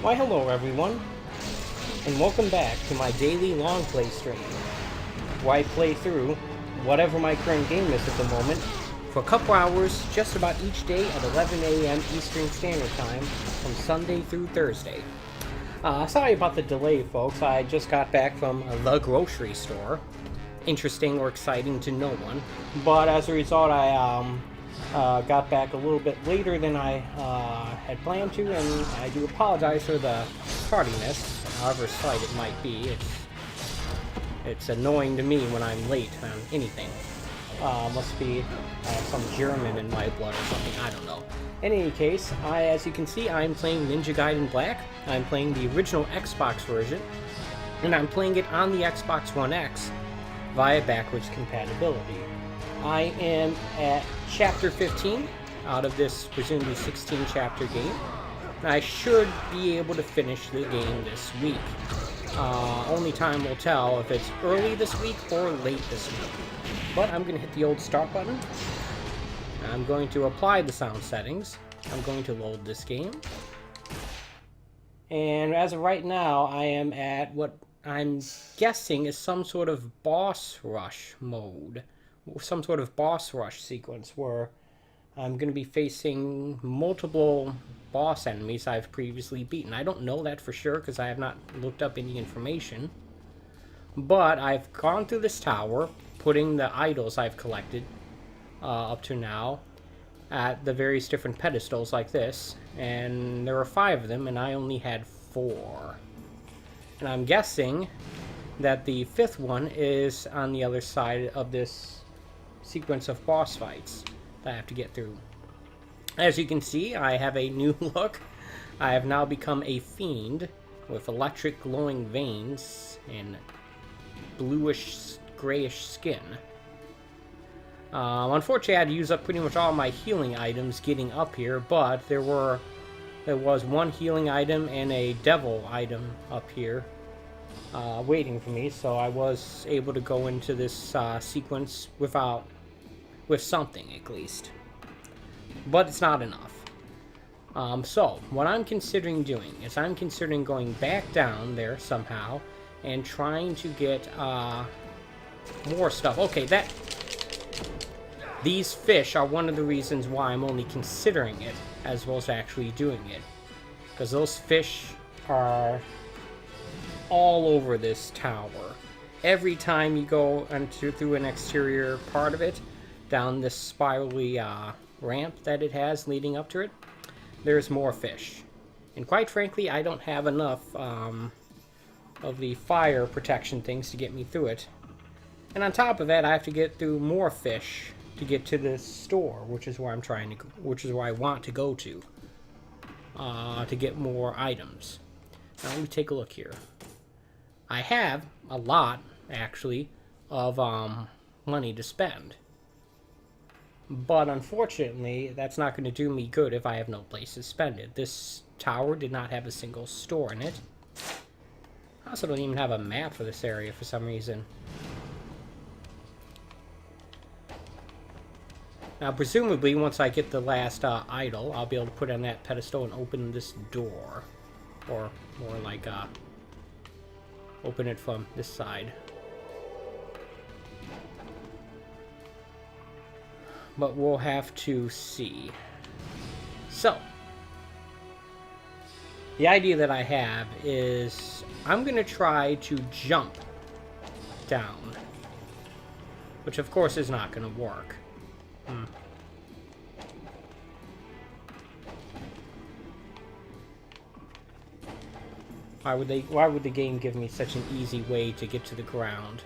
Why hello everyone, and welcome back to my daily LongPlay stream, where I play through whatever my current game is at the moment, for a couple hours just about each day at 11 a.m. Eastern Standard Time, from Sunday through Thursday. Sorry about the delay, folks. I just got back from the grocery store. Interesting or exciting to no one. But as a result, I got back a little bit later than I had planned to, and I do apologize for the tardiness, however slight it might be. It's annoying to me when I'm late on anything. Must be some German in my blood or something, I don't know. In any case, as you can see, I'm playing Ninja Gaiden Black. I'm playing the original Xbox version, and I'm playing it on the Xbox One X via backwards compatibility. I am at Chapter 15 out of this presumably 16-chapter game. I should be able to finish the game this week. Only time will tell if it's early this week or late this week. But I'm going to hit the old start button. I'm going to apply the sound settings. I'm going to load this game. And as of right now, I am at what I'm guessing is some sort of boss rush mode. Some sort of boss rush sequence where I'm going to be facing multiple boss enemies I've previously beaten. I don't know that for sure because I have not looked up any information. But I've gone through this tower, putting the idols I've collected up to now at the various different pedestals like this. And there were 5 of them, and I only had 4. And I'm guessing that the 5th one is on the other side of this sequence of boss fights that I have to get through. As you can see, I have a new look. I have now become a fiend with electric glowing veins and bluish grayish skin. Unfortunately, I had to use up pretty much all my healing items getting up here, but there was one healing item and a devil item up here waiting for me, so I was able to go into this sequence with something at least. But it's not enough. So what I'm considering doing is I'm considering going back down there somehow and trying to get more stuff. Okay, these fish are one of the reasons why I'm only considering it as well as actually doing it, because those fish are all over this tower. Every time you go through an exterior part of it, down this spirally ramp that it has leading up to it, there's more fish. And quite frankly, I don't have enough of the fire protection things to get me through it. And on top of that, I have to get through more fish to get to this store, which is where which is where I want to go to get more items. Now let me take a look here. I have a lot, actually, of money to spend. But unfortunately, that's not going to do me good if I have no place to spend it. This tower did not have a single store in it. I also don't even have a map for this area for some reason. Now, presumably, once I get the last idol, I'll be able to put it on that pedestal and open this door. Or more like, open it from this side. But we'll have to see. So, the idea that I have is I'm going to try to jump down. Which, of course, is not going to work. Why would the game give me such an easy way to get to the ground?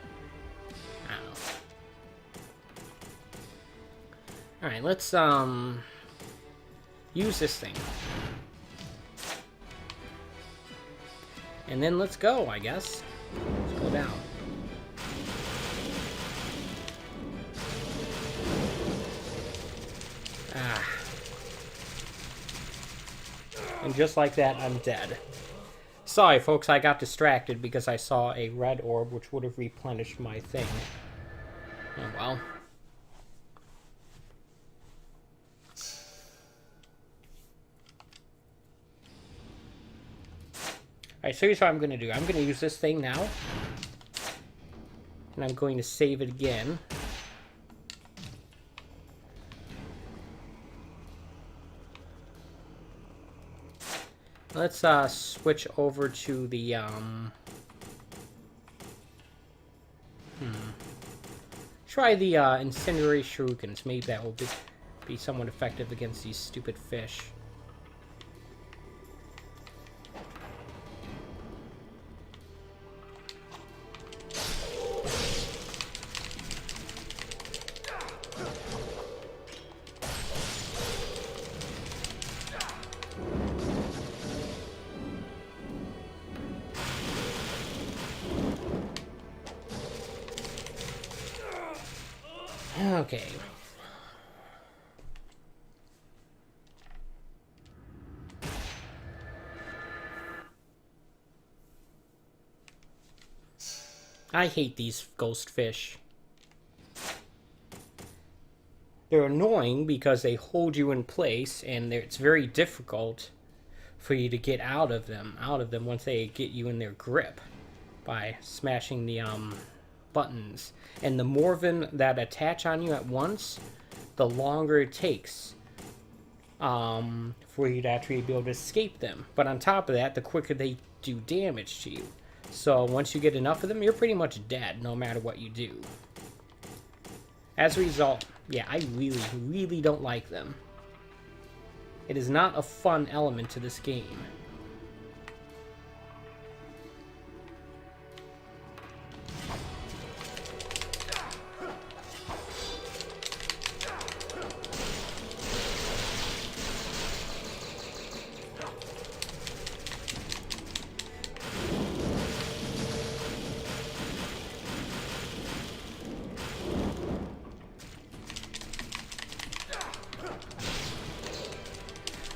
I don't know. Alright, let's use this thing. And then let's go, I guess. Let's go down. And just like that, I'm dead. Sorry, folks, I got distracted because I saw a red orb which would have replenished my thing. Oh well. Alright, so here's what I'm going to do. I'm going to use this thing now. And I'm going to save it again. Let's switch over to the try the incendiary shurikens. Maybe that will be somewhat effective against these stupid fish. Okay. I hate these ghost fish. They're annoying because they hold you in place, and it's very difficult for you to get out of them once they get you in their grip by smashing the buttons. And the more of them that attach on you at once, the longer it takes for you to actually be able to escape them. But on top of that, the quicker they do damage to you. So once you get enough of them, you're pretty much dead no matter what you do. As a result, yeah, I really, really don't like them. It is not a fun element to this game.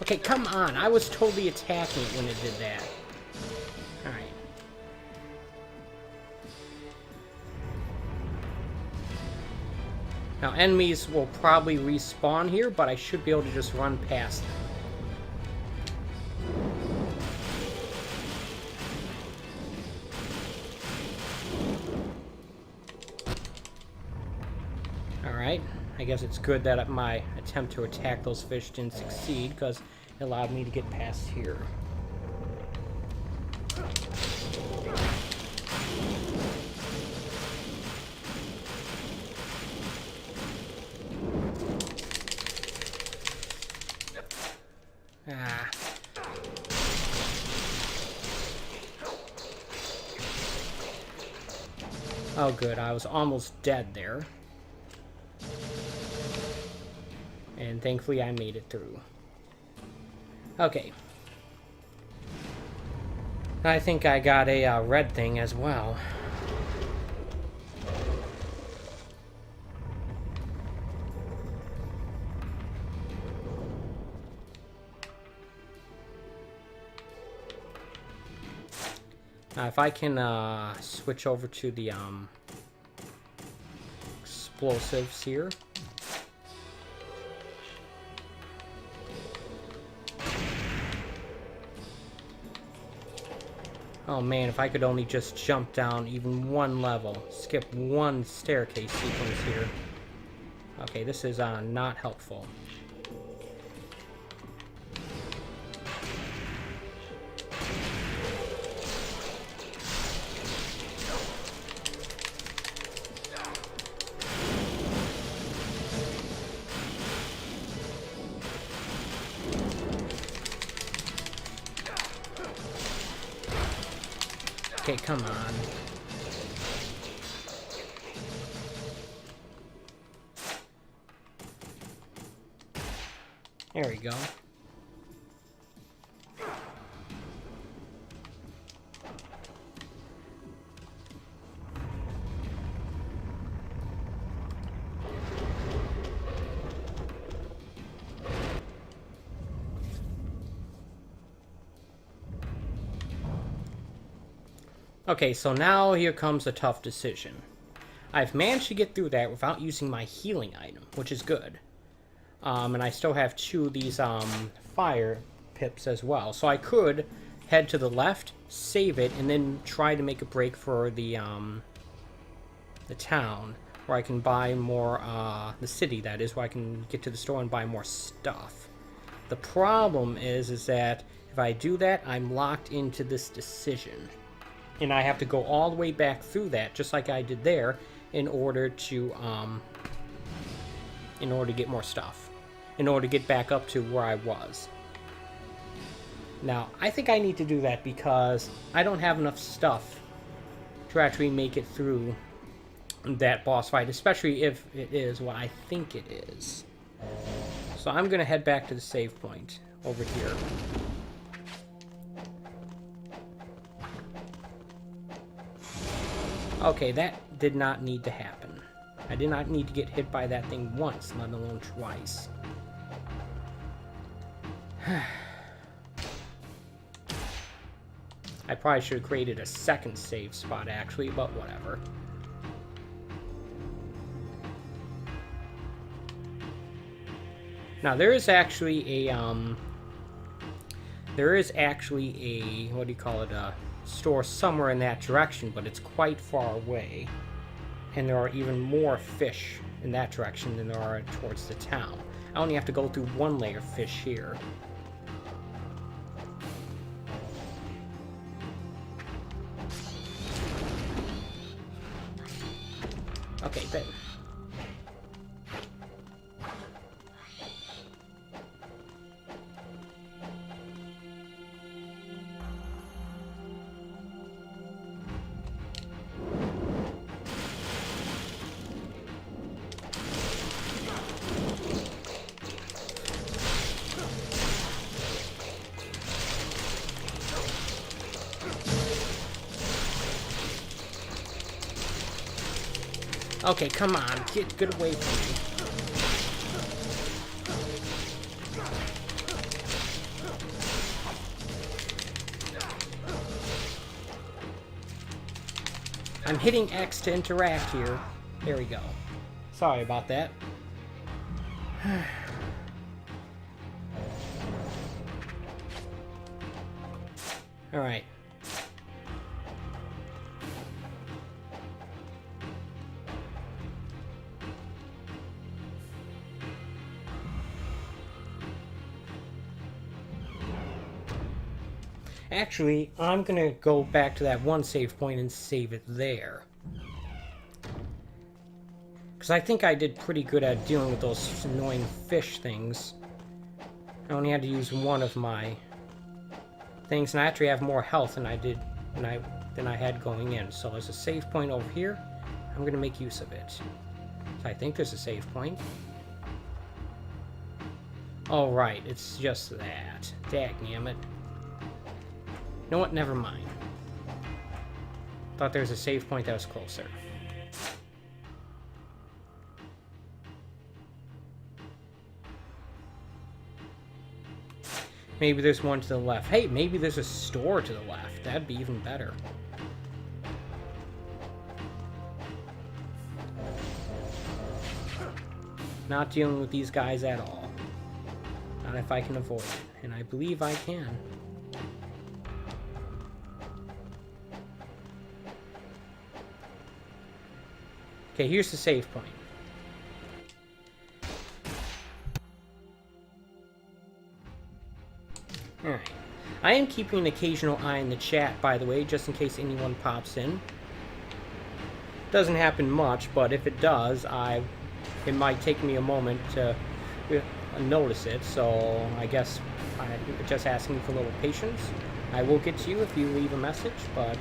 Okay, come on. I was totally attacking it when it did that. Alright. Now, enemies will probably respawn here, but I should be able to just run past them. Alright. I guess it's good that my attempt to attack those fish didn't succeed, because it allowed me to get past here. Ah. Oh good, I was almost dead there. And thankfully I made it through. Okay. I think I got a red thing as well. Now if I can switch over to the explosives here. Oh man, if I could only just jump down even one level. Skip one staircase sequence here. Okay, this is not helpful. Okay, come on. There we go. Okay, so now here comes a tough decision. I've managed to get through that without using my healing item, which is good. And I still have two of these fire pips as well. So I could head to the left, save it, and then try to make a break for the town, where I can buy more, the city, that is, where I can get to the store and buy more stuff. The problem is that if I do that, I'm locked into this decision. And I have to go all the way back through that, just like I did there, in order to get more stuff. In order to get back up to where I was. Now, I think I need to do that because I don't have enough stuff to actually make it through that boss fight, especially if it is what I think it is. So I'm going to head back to the save point over here. Okay, that did not need to happen. I did not need to get hit by that thing once, let alone twice. I probably should have created a second save spot, actually, but whatever. Now, there is actually a, what do you call it, a store somewhere in that direction, but it's quite far away. And there are even more fish in that direction than there are towards the town. I only have to go through one layer of fish here. Okay, but... Okay, come on, get away from me. I'm hitting X to interact here. There we go. Sorry about that. Alright. Actually, I'm gonna go back to that one save point and save it there. Because I think I did pretty good at dealing with those annoying fish things. I only had to use one of my things, and I actually have more health than I did than I had going in. So there's a save point over here. I'm gonna make use of it. So I think there's a save point. Oh right, it's just that. Dagnammit. You know what? Never mind. Thought there was a save point that was closer. Maybe there's one to the left. Hey, maybe there's a store to the left. That'd be even better. Not dealing with these guys at all. Not if I can avoid it. And I believe I can. Okay, here's the save point. Alright. I am keeping an occasional eye in the chat, by the way, just in case anyone pops in. Doesn't happen much, but if it does, it might take me a moment to notice it, so I guess I'm just asking for a little patience. I will get to you if you leave a message, but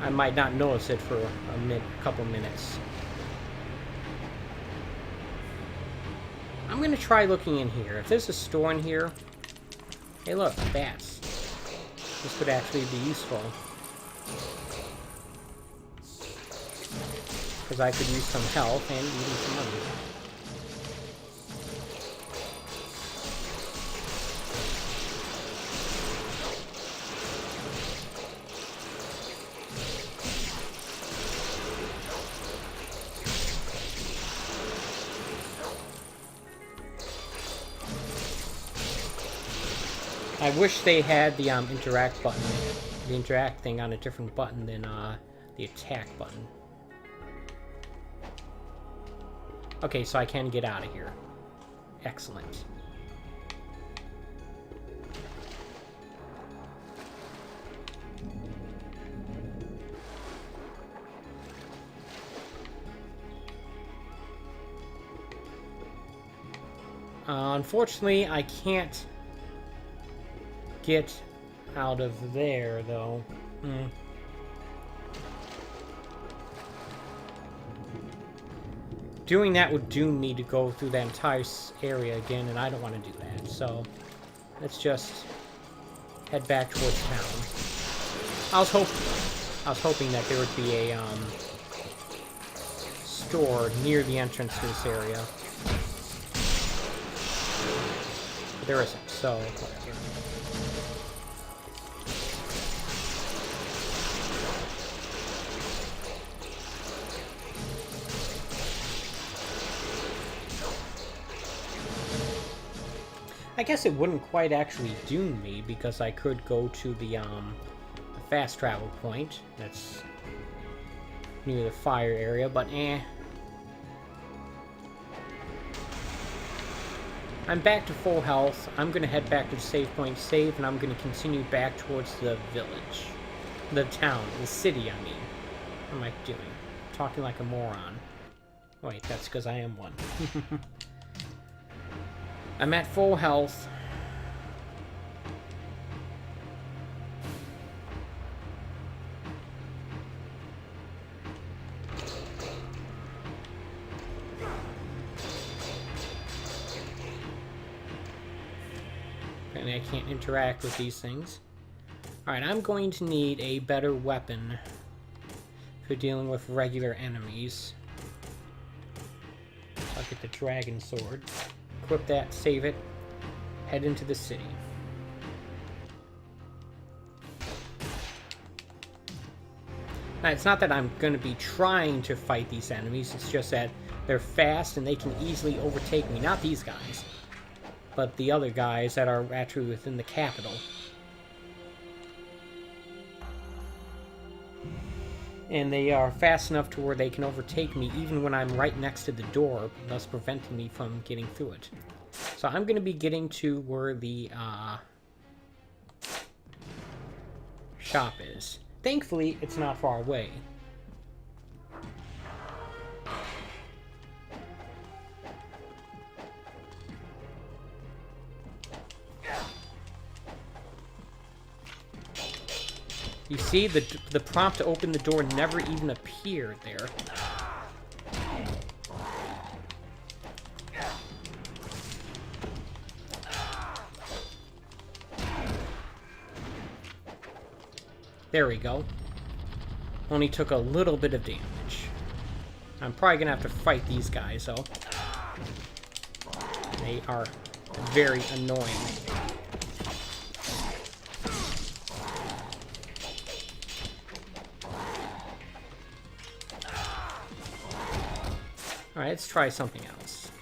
I might not notice it for a couple minutes. I'm gonna try looking in here. If there's a store in here... Hey look, bats. This could actually be useful. Because I could use some health and even some money. I wish they had the interact button, the interact thing on a different button than the attack button. Okay, so I can get out of here. Excellent. Unfortunately, I can't get out of there, though. Doing that would doom me to go through that entire area again, and I don't want to do that. So, let's just head back towards town. I was hoping that there would be a store near the entrance to this area. But there isn't, so whatever. I guess it wouldn't quite actually doom me, because I could go to the fast travel point that's near the fire area, but I'm back to full health. I'm gonna head back to the save point, save, and I'm gonna continue back towards the village. The town, the city, I mean. What am I doing? Talking like a moron. Wait, that's because I am one. I'm at full health. And I can't interact with these things. Alright, I'm going to need a better weapon for dealing with regular enemies. So I'll get the dragon sword. Equip that, save it, head into the city. Now, it's not that I'm going to be trying to fight these enemies, it's just that they're fast and they can easily overtake me. Not these guys, but the other guys that are actually within the capital. And they are fast enough to where they can overtake me even when I'm right next to the door, thus preventing me from getting through it. So I'm going to be getting to where the shop is. Thankfully, it's not far away. You see, the prompt to open the door never even appeared there. There we go. Only took a little bit of damage. I'm probably gonna have to fight these guys, though. They are very annoying. Alright, let's try something else.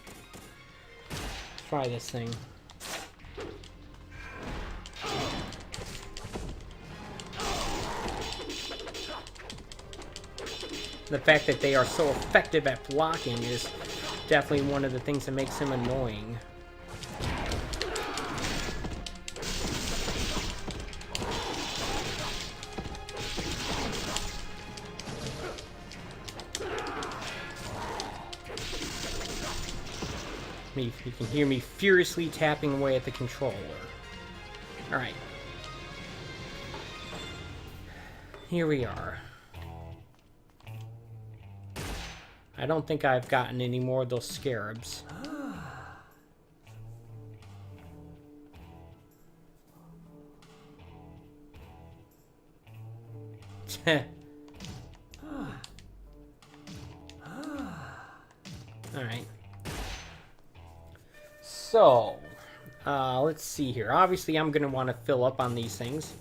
Let's try this thing. The fact that they are so effective at blocking is definitely one of the things that makes him annoying. You can hear me furiously tapping away at the controller. Alright. Here we are. I don't think I've gotten any more of those scarabs. Alright. So, let's see here. Obviously, I'm going to want to fill up on these things.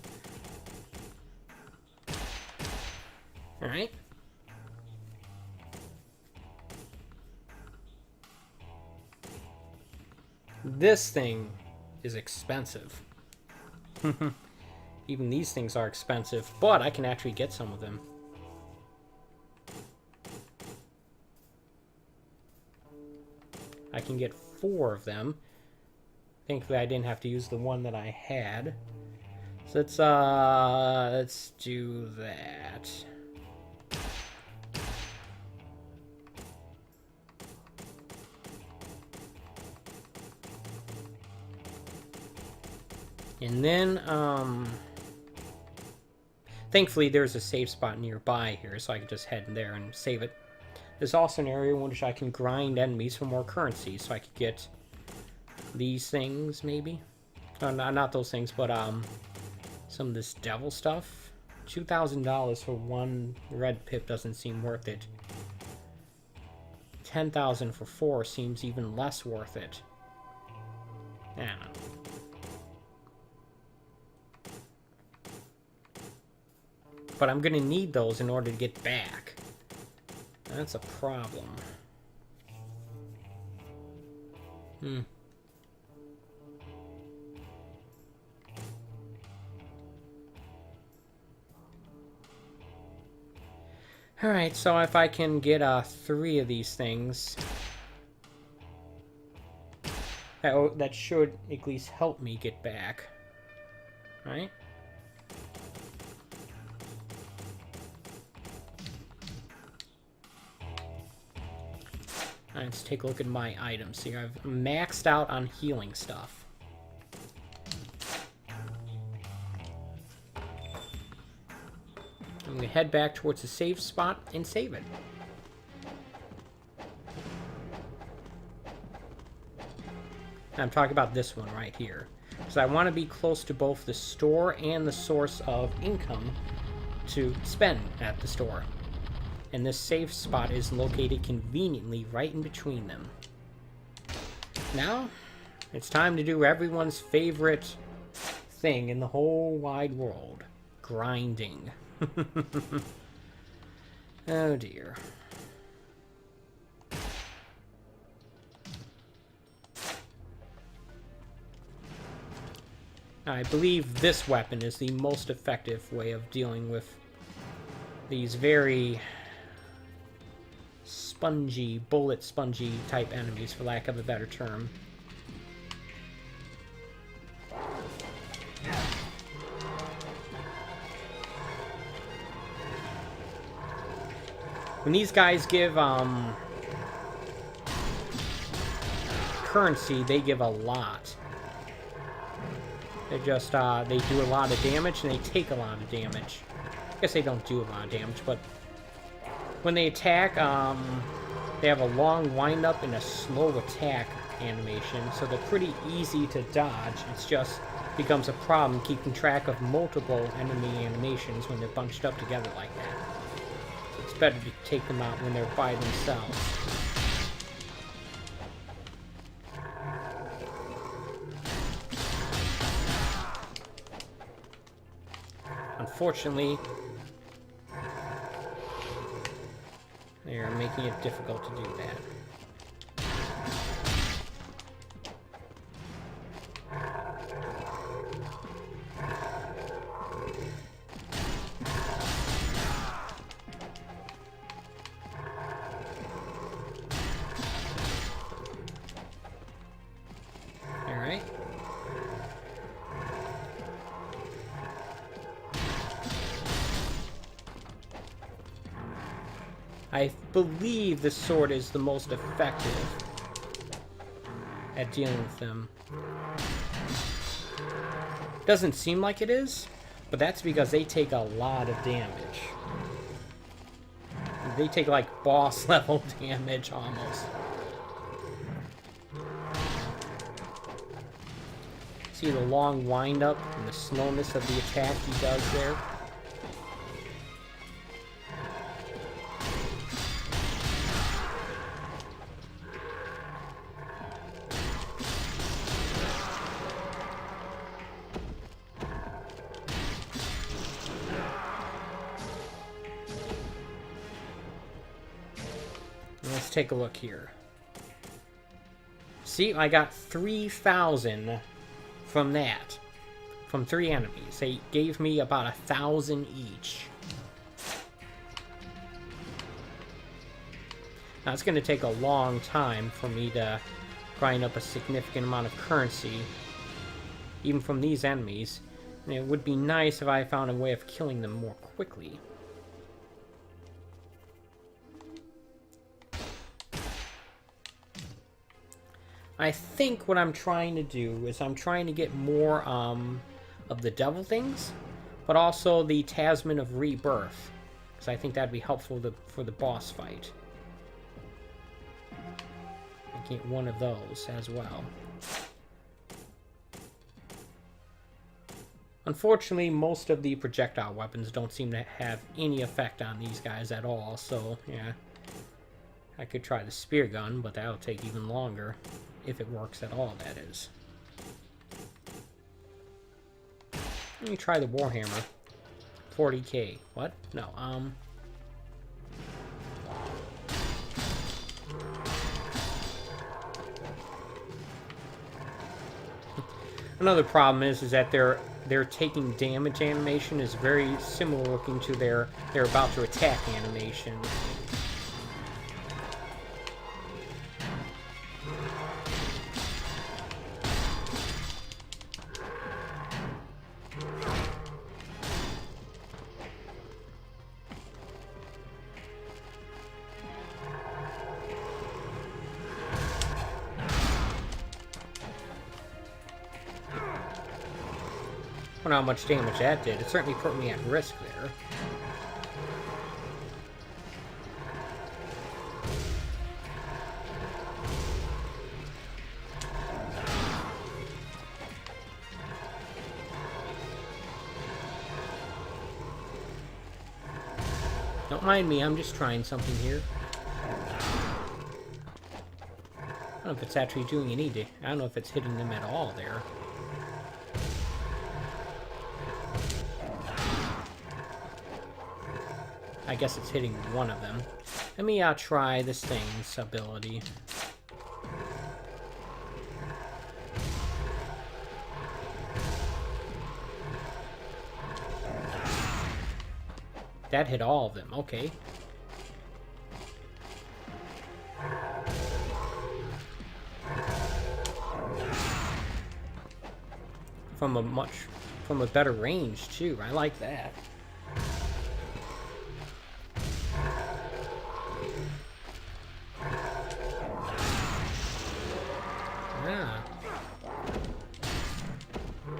Alright. This thing is expensive. Even these things are expensive, but I can actually get some of them. I can get 4 of them. Thankfully, I didn't have to use the one that I had. So let's do that. And then, thankfully there's a save spot nearby here, so I can just head in there and save it. There's also an area in which I can grind enemies for more currency, so I could get these things, maybe? No, not those things, but, some of this devil stuff. $2,000 for 1 red pip doesn't seem worth it. 10,000 for 4 seems even less worth it. I don't know. But I'm gonna need those in order to get back. That's a problem. Alright, so if I can get 3 of these things, that should at least help me get back. Right? Alright, let's take a look at my items here. I've maxed out on healing stuff. I'm going to head back towards the save spot and save it. I'm talking about this one right here. Because I want to be close to both the store and the source of income to spend at the store. And this save spot is located conveniently right in between them. Now, it's time to do everyone's favorite thing in the whole wide world. Grinding. Oh dear. I believe this weapon is the most effective way of dealing with these very spongy, bullet spongy type enemies, for lack of a better term. When these guys give currency, they give a lot. They just they do a lot of damage and they take a lot of damage. I guess they don't do a lot of damage, but when they attack, they have a long wind-up and a slow attack animation, so they're pretty easy to dodge. It's just becomes a problem keeping track of multiple enemy animations when they're bunched up together like that. So it's better to take them out when they're by themselves. Unfortunately, they are making it difficult to do that. Alright. I believe the sword is the most effective at dealing with them. Doesn't seem like it is, but that's because they take a lot of damage. They take like boss level damage almost. See the long wind up and the slowness of the attack he does there? Let's take a look here. See, I got 3,000 from that. from 3 enemies. They gave me about 1,000 each. Now, it's going to take a long time for me to grind up a significant amount of currency, even from these enemies. And it would be nice if I found a way of killing them more quickly. I think what I'm trying to do is I'm trying to get more of the devil things, but also the Talisman of Rebirth, because I think that'd be helpful for the boss fight. I get one of those as well. Unfortunately, most of the projectile weapons don't seem to have any effect on these guys at all, so yeah. I could try the spear gun, but that'll take even longer. If it works at all, that is. Let me try the Warhammer. 40k. What? No, Another problem is that their taking damage animation is very similar looking to their about to attack animation. I don't know how much damage that did. It certainly put me at risk there. Don't mind me, I'm just trying something here. I don't know if it's actually doing any damage. I don't know if it's hitting them at all there. I guess it's hitting one of them. Let me try this thing's ability. That hit all of them. Okay. From a better range too. I like that.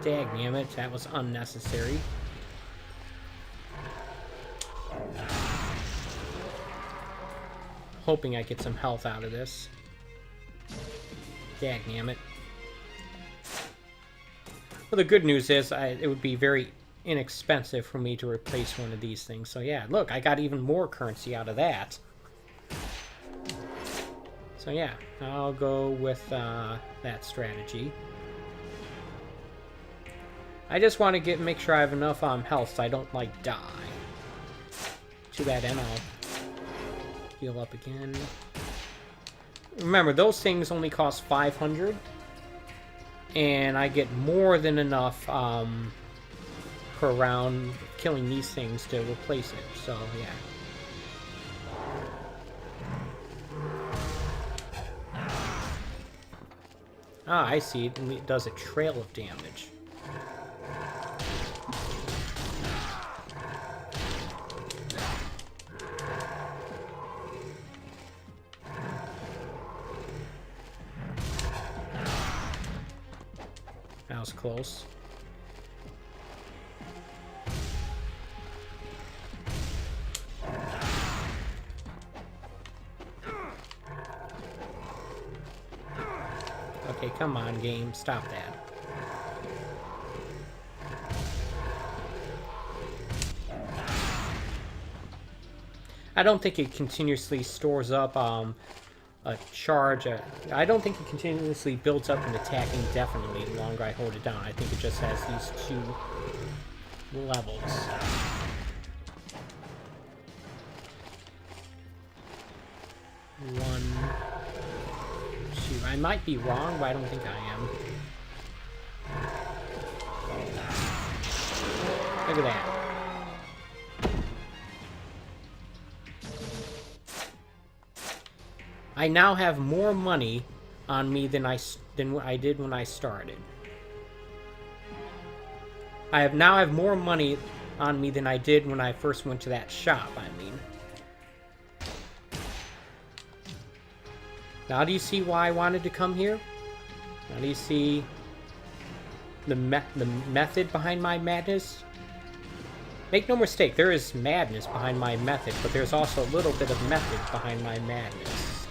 Dagnammit, that was unnecessary. Hoping I get some health out of this. Dagnammit. Well, the good news is it would be very inexpensive for me to replace one of these things. So yeah, look, I got even more currency out of that. So yeah, I'll go with that strategy. I just want to make sure I have enough health so I don't, like, die. Too bad, and I'll heal up again. Remember, those things only cost 500. And I get more than enough per round killing these things to replace it. So, yeah. Ah, I see. It does a trail of damage. That was close. Okay, come on, game. Stop that. I don't think it continuously stores up a charge. I don't think it continuously builds up an attack indefinitely the longer I hold it down. I think it just has these two levels. One, two. I might be wrong, but I don't think I am. Look at that. I now have more money on me than I did when I started. I now have more money on me than I did when I first went to that shop, I mean. Now do you see why I wanted to come here? Now do you see the method behind my madness? Make no mistake, there is madness behind my method, but there's also a little bit of method behind my madness.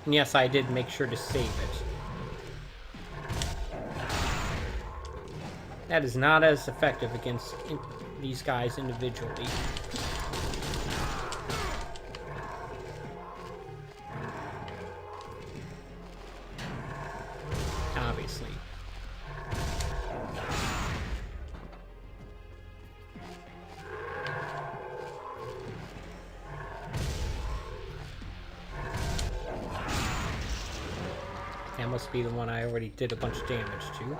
And yes, I did make sure to save it. That is not as effective against these guys individually. Obviously. That must be the one I already did a bunch of damage to.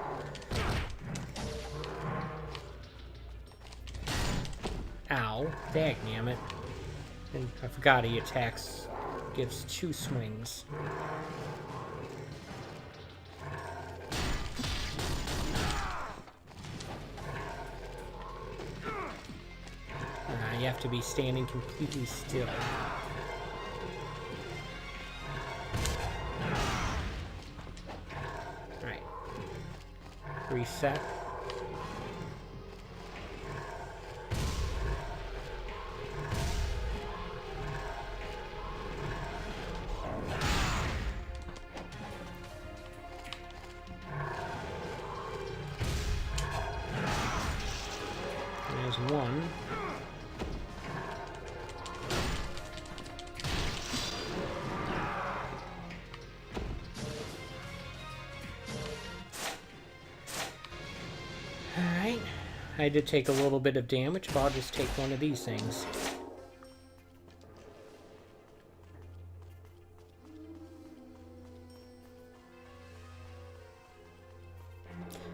Ow. Dagnammit. And I forgot he attacks. Gives 2 swings. You have to be standing completely still. Alright. Reset. There's one. Alright. I did take a little bit of damage, but I'll just take one of these things.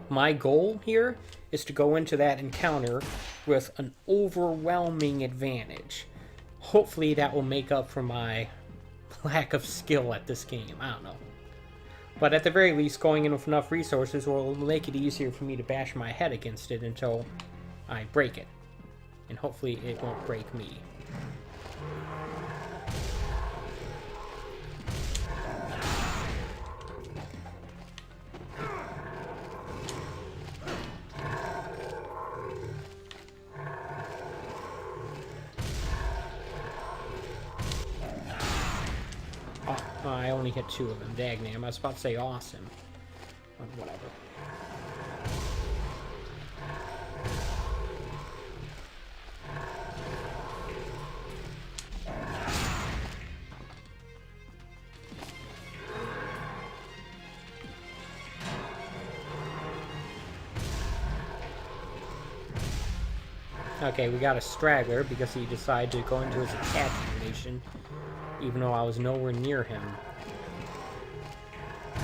My goal here is to go into that encounter with an overwhelming advantage. Hopefully that will make up for my lack of skill at this game. I don't know. But at the very least, going in with enough resources will make it easier for me to bash my head against it until I break it. And hopefully it won't break me. Oh, I only hit 2 of them. Dagnam. I was about to say awesome. But whatever. Okay, we got a straggler because he decided to go into his attack animation, even though I was nowhere near him. I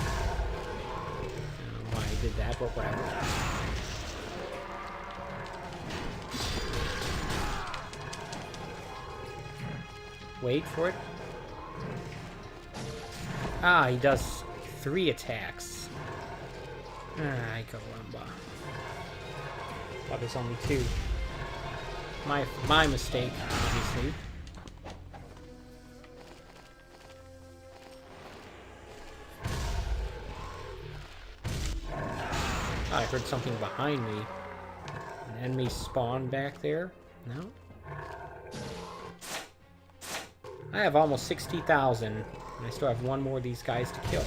don't know why I did that, but whatever. Wait for it. Ah, he does 3 attacks. Ah, I go Rumba. But there's only 2. My mistake, obviously. I heard something behind me. An enemy spawned back there? No? I have almost 60,000, and I still have 1 more of these guys to kill.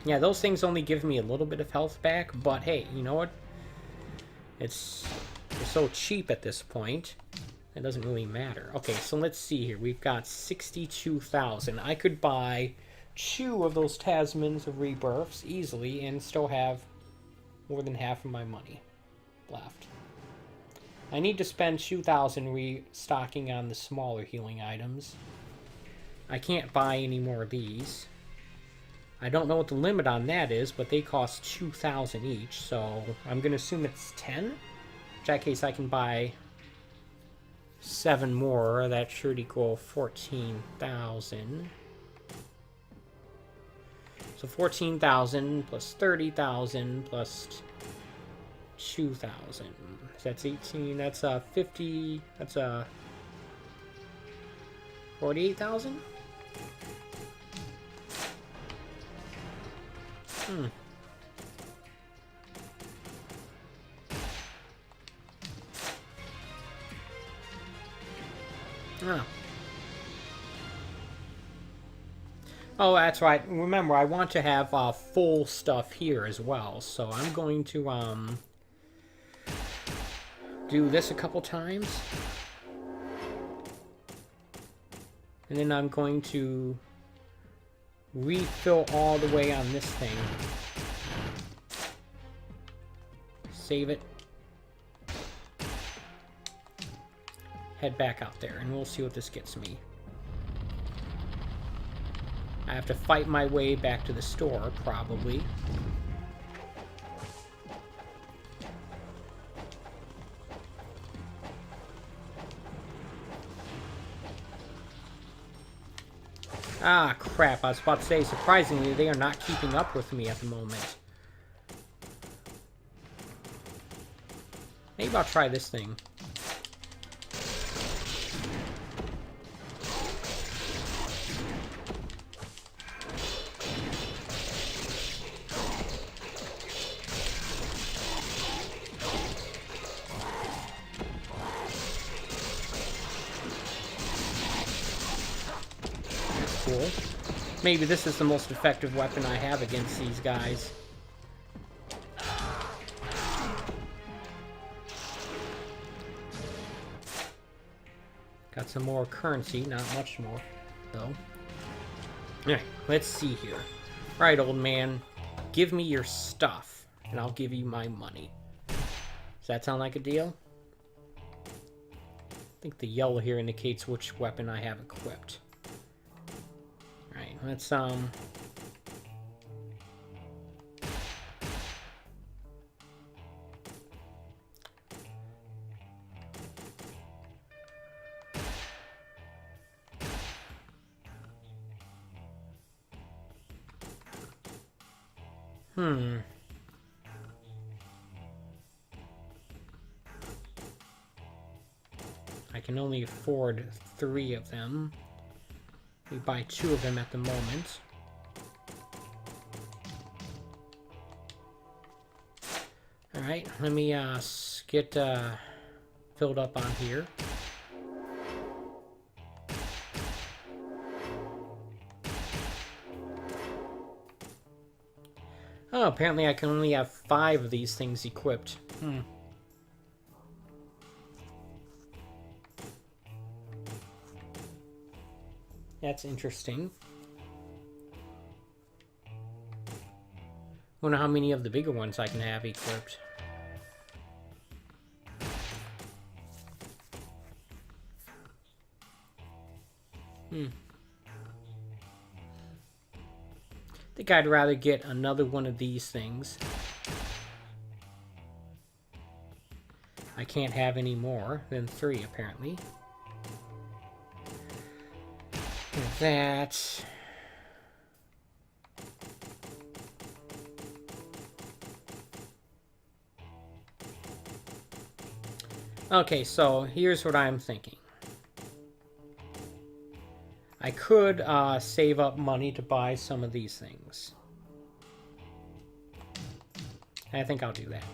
Yeah, those things only give me a little bit of health back, but hey, you know what? It's They're so cheap at this point. It doesn't really matter. Okay, so let's see here. We've got 62,000. I could buy 2 of those Tasmans of Rebirths easily and still have more than half of my money left. I need to spend 2,000 restocking on the smaller healing items. I can't buy any more of these. I don't know what the limit on that is, but they cost 2,000 each, so I'm going to assume it's 10. In that case, I can buy 7 more. That should equal 14,000. So 14,000 plus 30,000 plus 2,000. That's 18. That's 50. That's 48,000. Oh, that's right. Remember, I want to have full stuff here as well. So I'm going to do this a couple times. And then I'm going to refill all the way on this thing. Save it. Head back out there, and we'll see what this gets me. I have to fight my way back to the store, probably. Ah, crap. I was about to say, surprisingly, they are not keeping up with me at the moment. Maybe I'll try this thing. Cool. Maybe this is the most effective weapon I have against these guys. Got some more currency, not much more, though. Alright, let's see here. Alright, old man. Give me your stuff, and I'll give you my money. Does that sound like a deal? I think the yellow here indicates which weapon I have equipped. Alright, let's, I can only afford 3 of them. We buy 2 of them at the moment. Alright, let me get filled up on here. Oh, apparently I can only have 5 of these things equipped. That's interesting. Wonder how many of the bigger ones I can have equipped. I think I'd rather get another one of these things. I can't have any more than 3, apparently. That. Okay, so here's what I'm thinking. I could save up money to buy some of these things. I think I'll do that.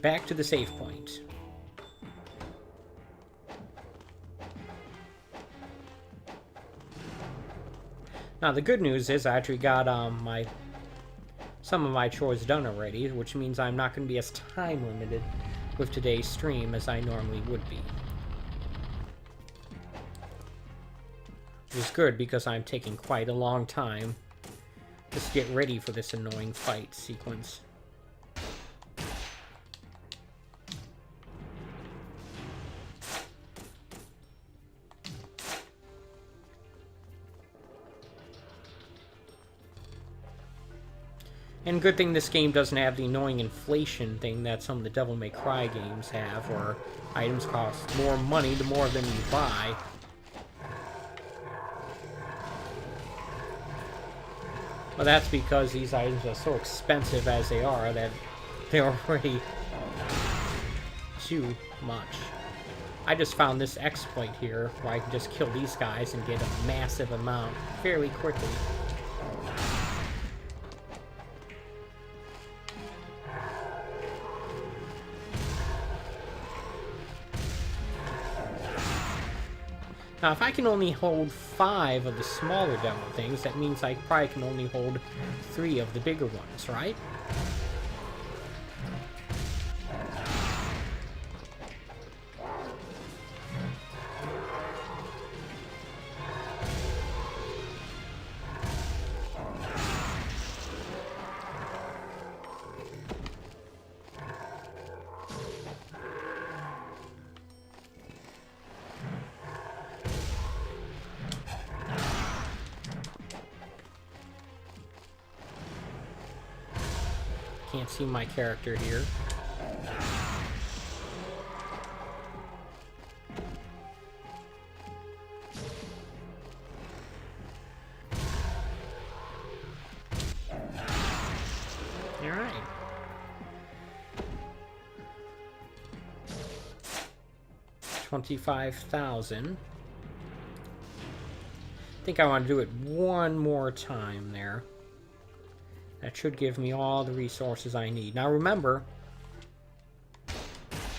Back to the save point. Now the good news is I actually got some some of my chores done already, which means I'm not going to be as time limited with today's stream as I normally would be. Which is good because I'm taking quite a long time just to get ready for this annoying fight sequence. And good thing this game doesn't have the annoying inflation thing that some of the Devil May Cry games have, where items cost more money the more of them you buy. Well, that's because these items are so expensive as they are that they're already too much. I just found this exploit here where I can just kill these guys and get a massive amount fairly quickly. Now, if I can only hold 5 of the smaller devil things, that means I probably can only hold 3 of the bigger ones, right? Can't see my character here. All right. $25,000. I think I want to do it one more time there. That should give me all the resources I need. Now remember,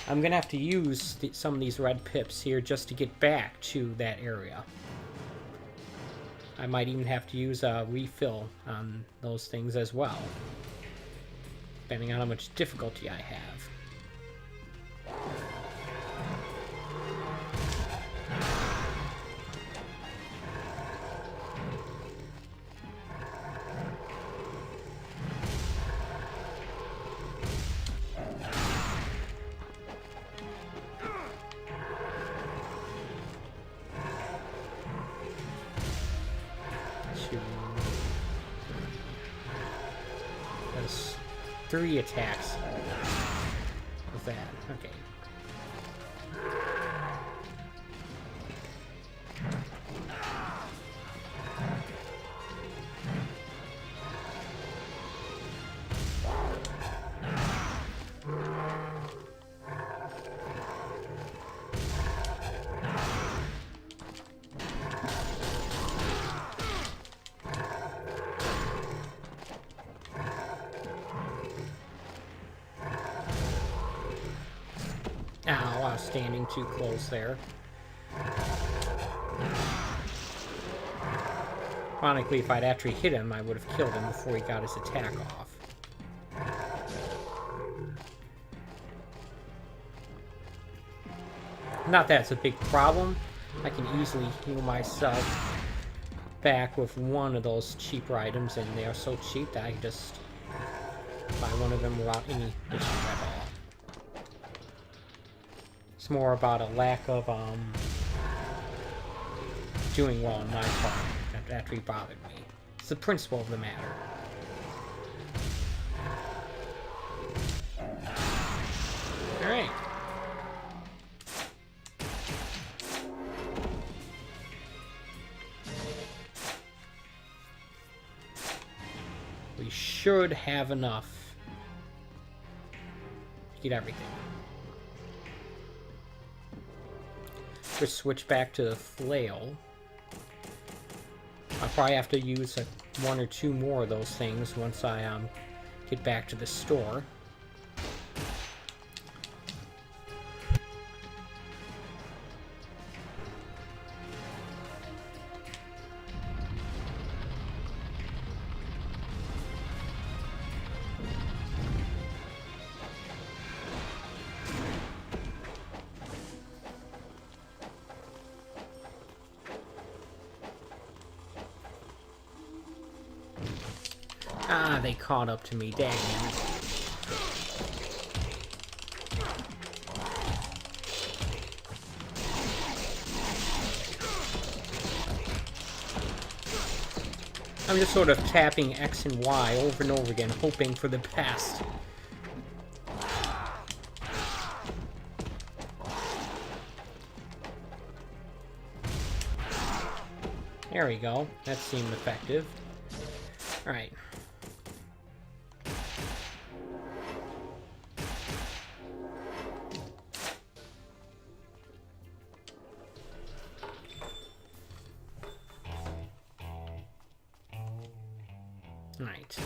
I'm going to have to use some of these red pips here just to get back to that area. I might even have to use a refill on those things as well, depending on how much difficulty I have. That's 3 attacks with that. Okay. Ow, I was standing too close there. Ironically, if I'd actually hit him, I would have killed him before he got his attack off. Not that it's a big problem. I can easily heal myself back with one of those cheaper items, and they are so cheap that I can just buy one of them without any issue at all. It's more about a lack of doing well on my part that actually bothered me. It's the principle of the matter. Alright. We should have enough to get everything. Just switch back to the flail. I'll probably have to use 1 or 2 more of those things once I get back to the store. Ah, they caught up to me. Dang it. I'm just sort of tapping X and Y over and over again, hoping for the best. There we go. That seemed effective. Alright. Alright.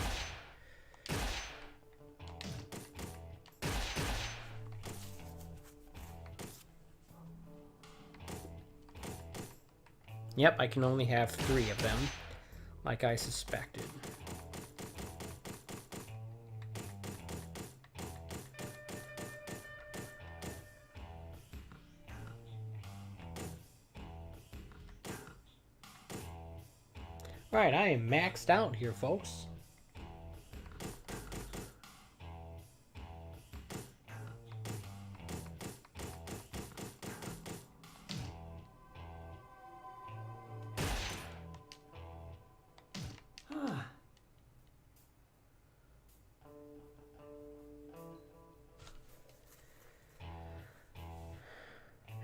Yep, I can only have 3 of them, like I suspected. Alright, I am maxed out here, folks.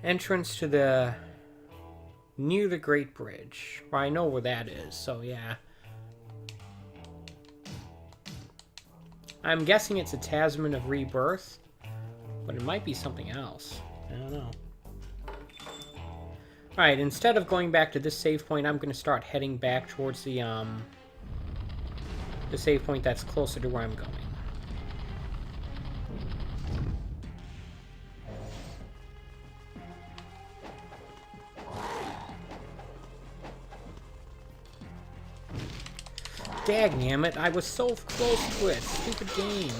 Entrance to the... near the Great Bridge. Well, I know where that is, so yeah. I'm guessing it's a Tasman of Rebirth, but it might be something else. I don't know. Alright, instead of going back to this save point, I'm going to start heading back towards the save point that's closer to where I'm going. Dagnammit, I was so close to it. Stupid game.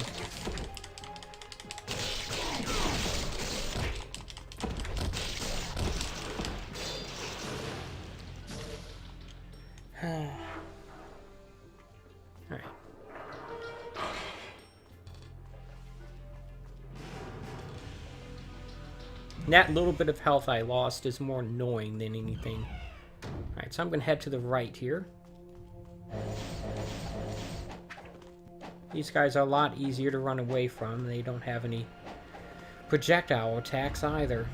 Alright. That little bit of health I lost is more annoying than anything. Alright, so I'm going to head to the right here. These guys are a lot easier to run away from. They don't have any projectile attacks either.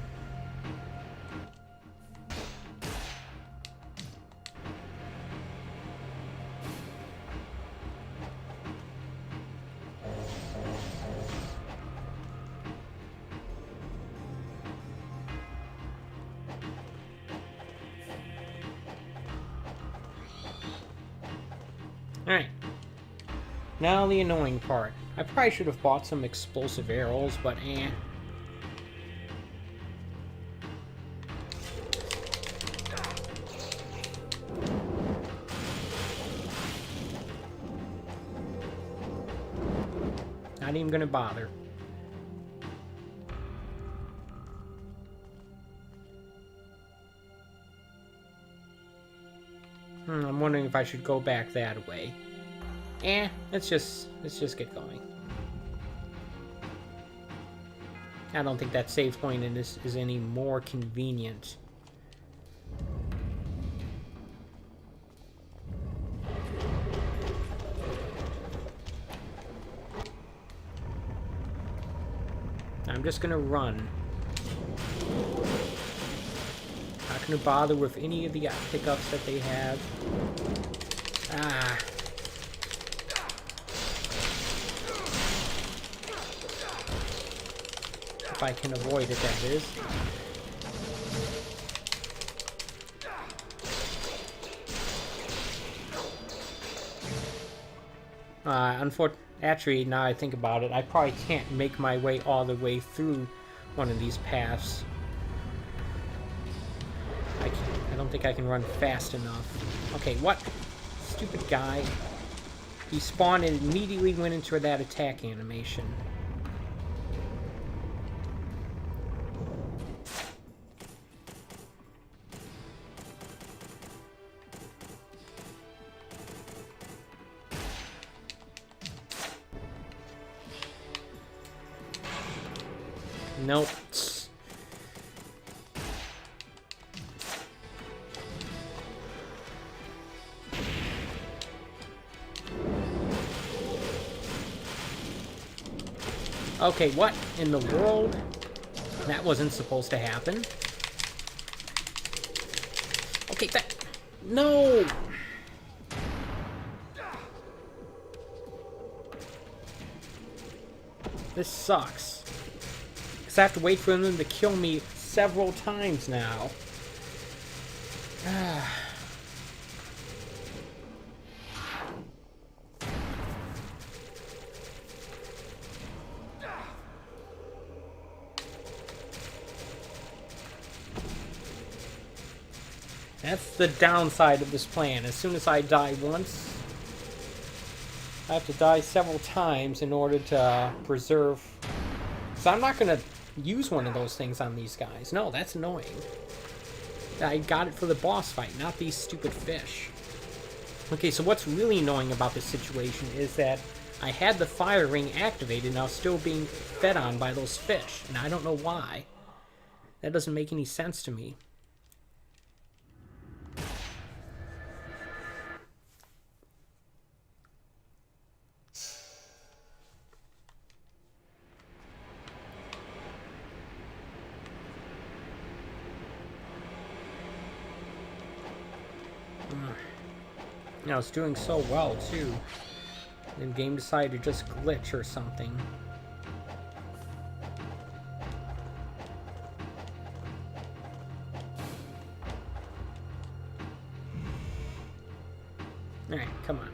Alright. Now the annoying part. I probably should have bought some explosive arrows, but eh. Not even gonna bother. I'm wondering if I should go back that way. Let's just get going. I don't think that save point in this is any more convenient. I'm just gonna run. Not gonna bother with any of the pickups that they have. Ah. If I can avoid it, that is. Actually, now I think about it, I probably can't make my way all the way through one of these paths. I don't think I can run fast enough. Okay, what? Stupid guy. He spawned and immediately went into that attack animation. Nope. Okay, what in the world? That wasn't supposed to happen. Okay, that... No! This sucks. Because I have to wait for them to kill me several times now. That's the downside of this plan. As soon as I die once, I have to die several times in order to preserve... So I'm not going to use one of those things on these guys. No, that's annoying. I got it for the boss fight, not these stupid fish. Okay, so what's really annoying about this situation is that I had the fire ring activated and I was still being fed on by those fish. And I don't know why. That doesn't make any sense to me. I was doing so well, too. Then game decided to just glitch or something. Alright, come on.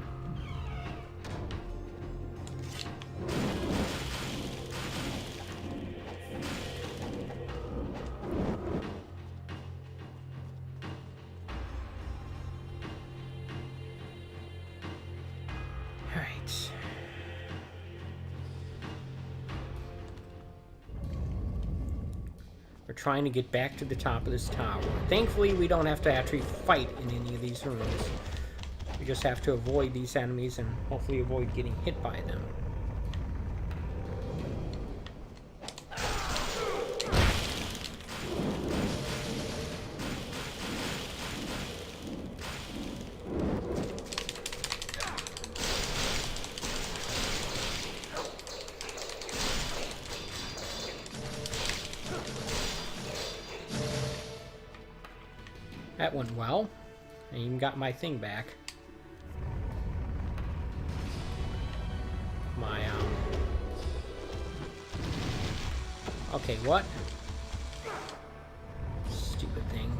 We're trying to get back to the top of this tower. Thankfully, we don't have to actually fight in any of these rooms. We just have to avoid these enemies and hopefully avoid getting hit by them. That went well. I even got my thing back. My, Okay, what? Stupid thing.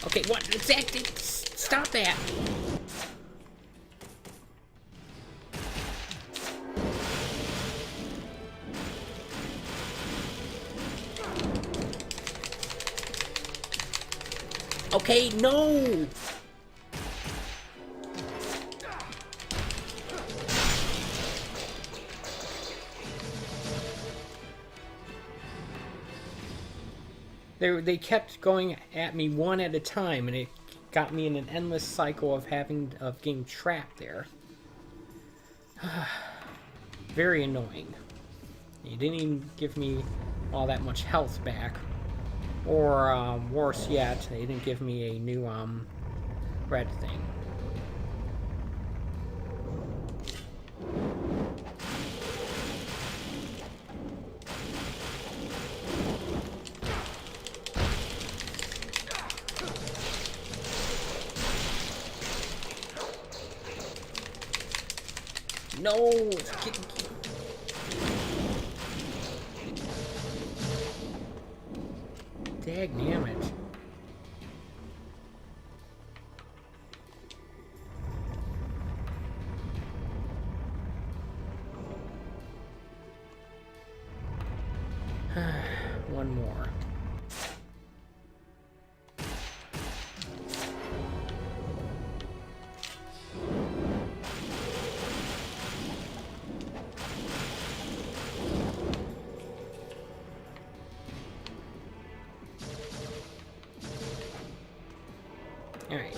Okay, what? Exactly! Stop that! Okay, no! They kept going at me one at a time, and it got me in an endless cycle of getting trapped there. Very annoying. He didn't even give me all that much health back. Or, worse yet, they didn't give me a new, red thing. No! Dagnammit. One more. Alright.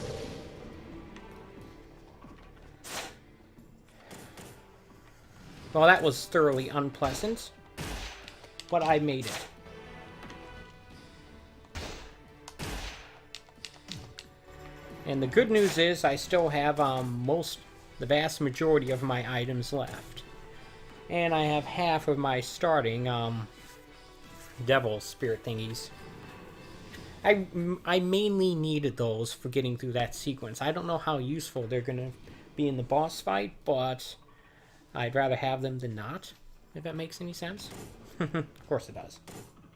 Well, that was thoroughly unpleasant, but I made it. And the good news is I still have the vast majority of my items left. And I have half of my starting devil spirit thingies. I mainly needed those for getting through that sequence. I don't know how useful they're going to be in the boss fight, but I'd rather have them than not, if that makes any sense. Of course it does.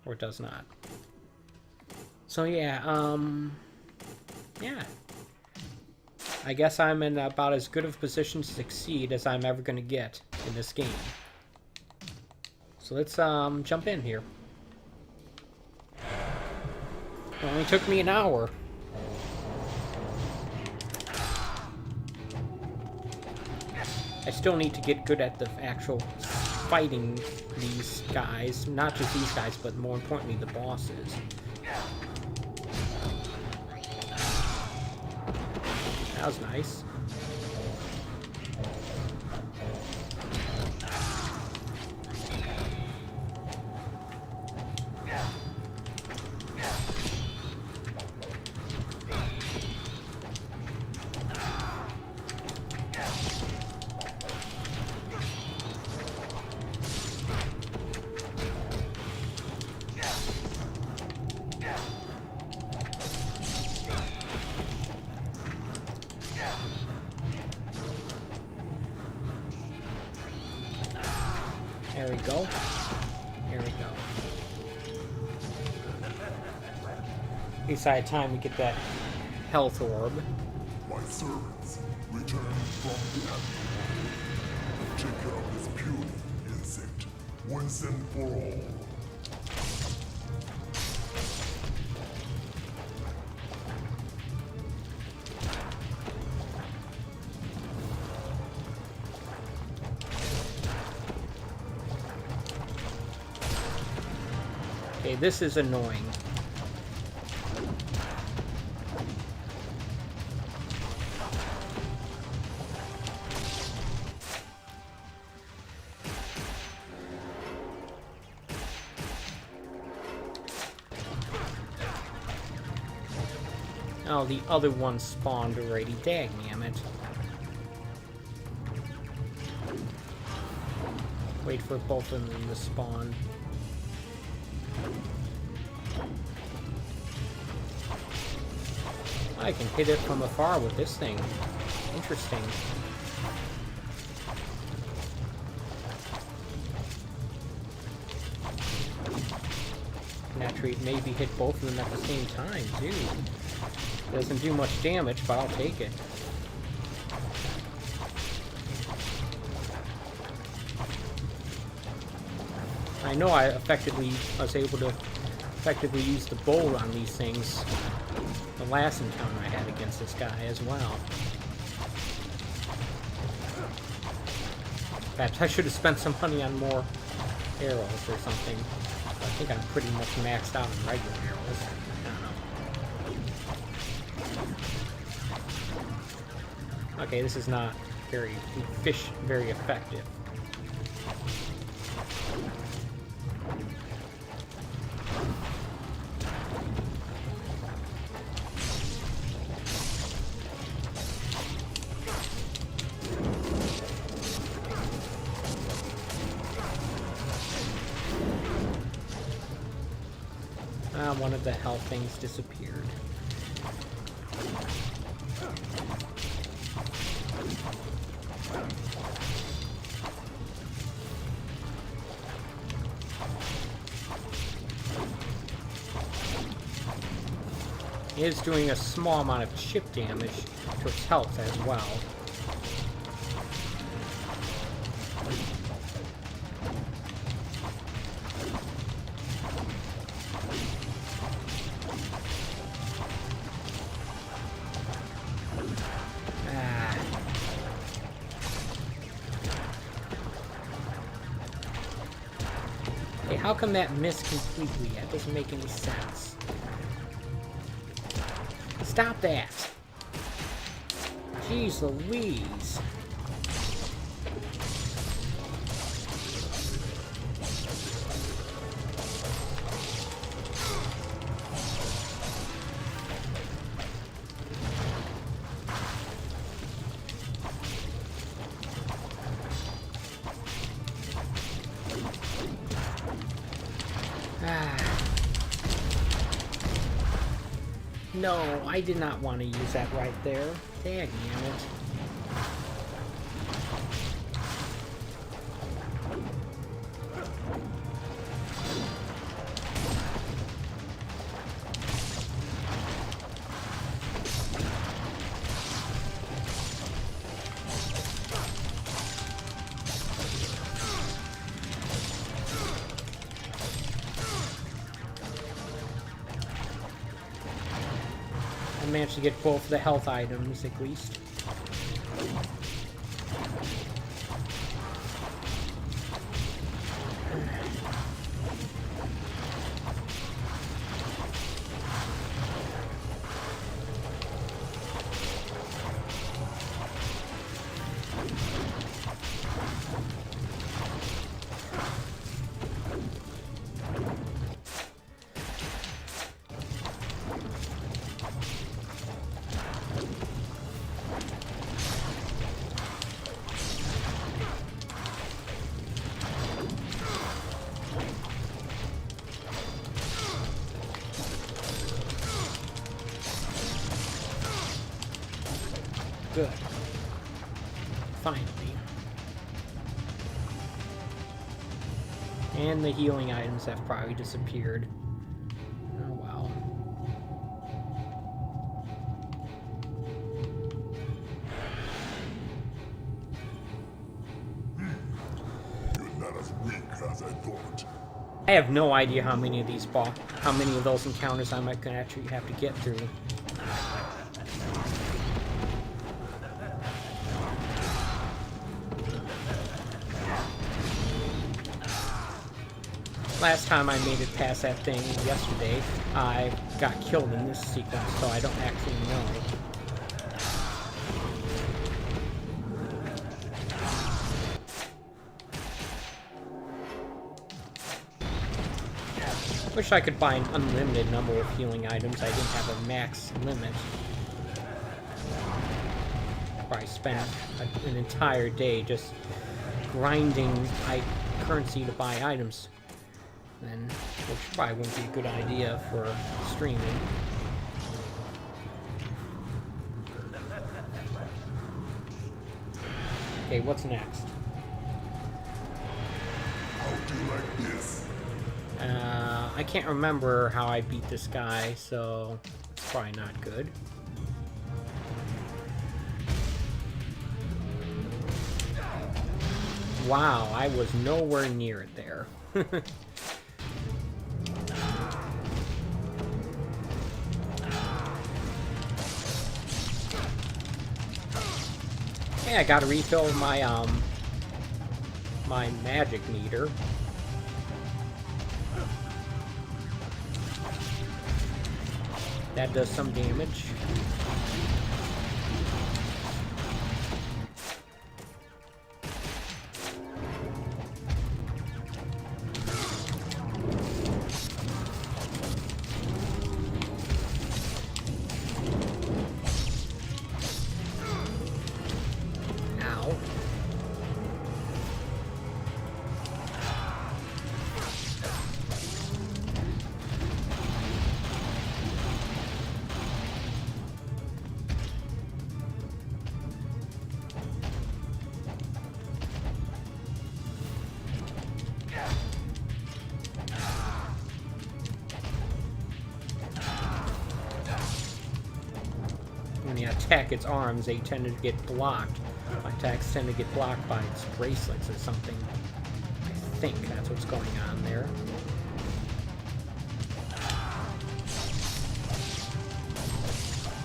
Or it does not. So yeah, yeah. I guess I'm in about as good of a position to succeed as I'm ever going to get in this game. So let's jump in here. It only took me an hour. I still need to get good at the actual fighting these guys. Not just these guys, but more importantly, the bosses. That was nice. There we go. There we go. At least I had time to get that health orb. My servants returned from the afterlife. Take care of this puny insect once and for all. Okay, this is annoying. Oh, the other one spawned already. Dagnammit. Wait for both of them to spawn. I can hit it from afar with this thing. Interesting. Naturally, maybe hit both of them at the same time, too. Doesn't do much damage, but I'll take it. I know I was able to effectively use the bow on these things the last encounter I had against this guy as well. Perhaps I should have spent some money on more arrows or something. I think I'm pretty much maxed out on regular arrows. I don't know. Okay, this is not very effective. One of the health things disappeared. It is doing a small amount of chip damage to its health as well. How come that missed completely? That doesn't make any sense. Stop that! Jeez Louise. No, I did not want to use that right there. Dang it. I managed to get both the health items, at least. Good. Finally. And the healing items have probably disappeared. Oh wow. You're not as weak as I thought. I have no idea how many of those encounters I might actually have to get through. Last time I made it past that thing yesterday, I got killed in this sequence, so I don't actually know. Wish I could buy an unlimited number of healing items. I didn't have a max limit. Probably spent an entire day just grinding currency to buy items. Then, which probably wouldn't be a good idea for streaming. Okay, what's next? How do you like this? I can't remember how I beat this guy, so it's probably not good. Wow, I was nowhere near it there. Hey, I gotta refill my my magic meter. That does some damage. Ow. When you attack its arms, they tend to get blocked. My attacks tend to get blocked by its bracelets or something. I think that's what's going on there.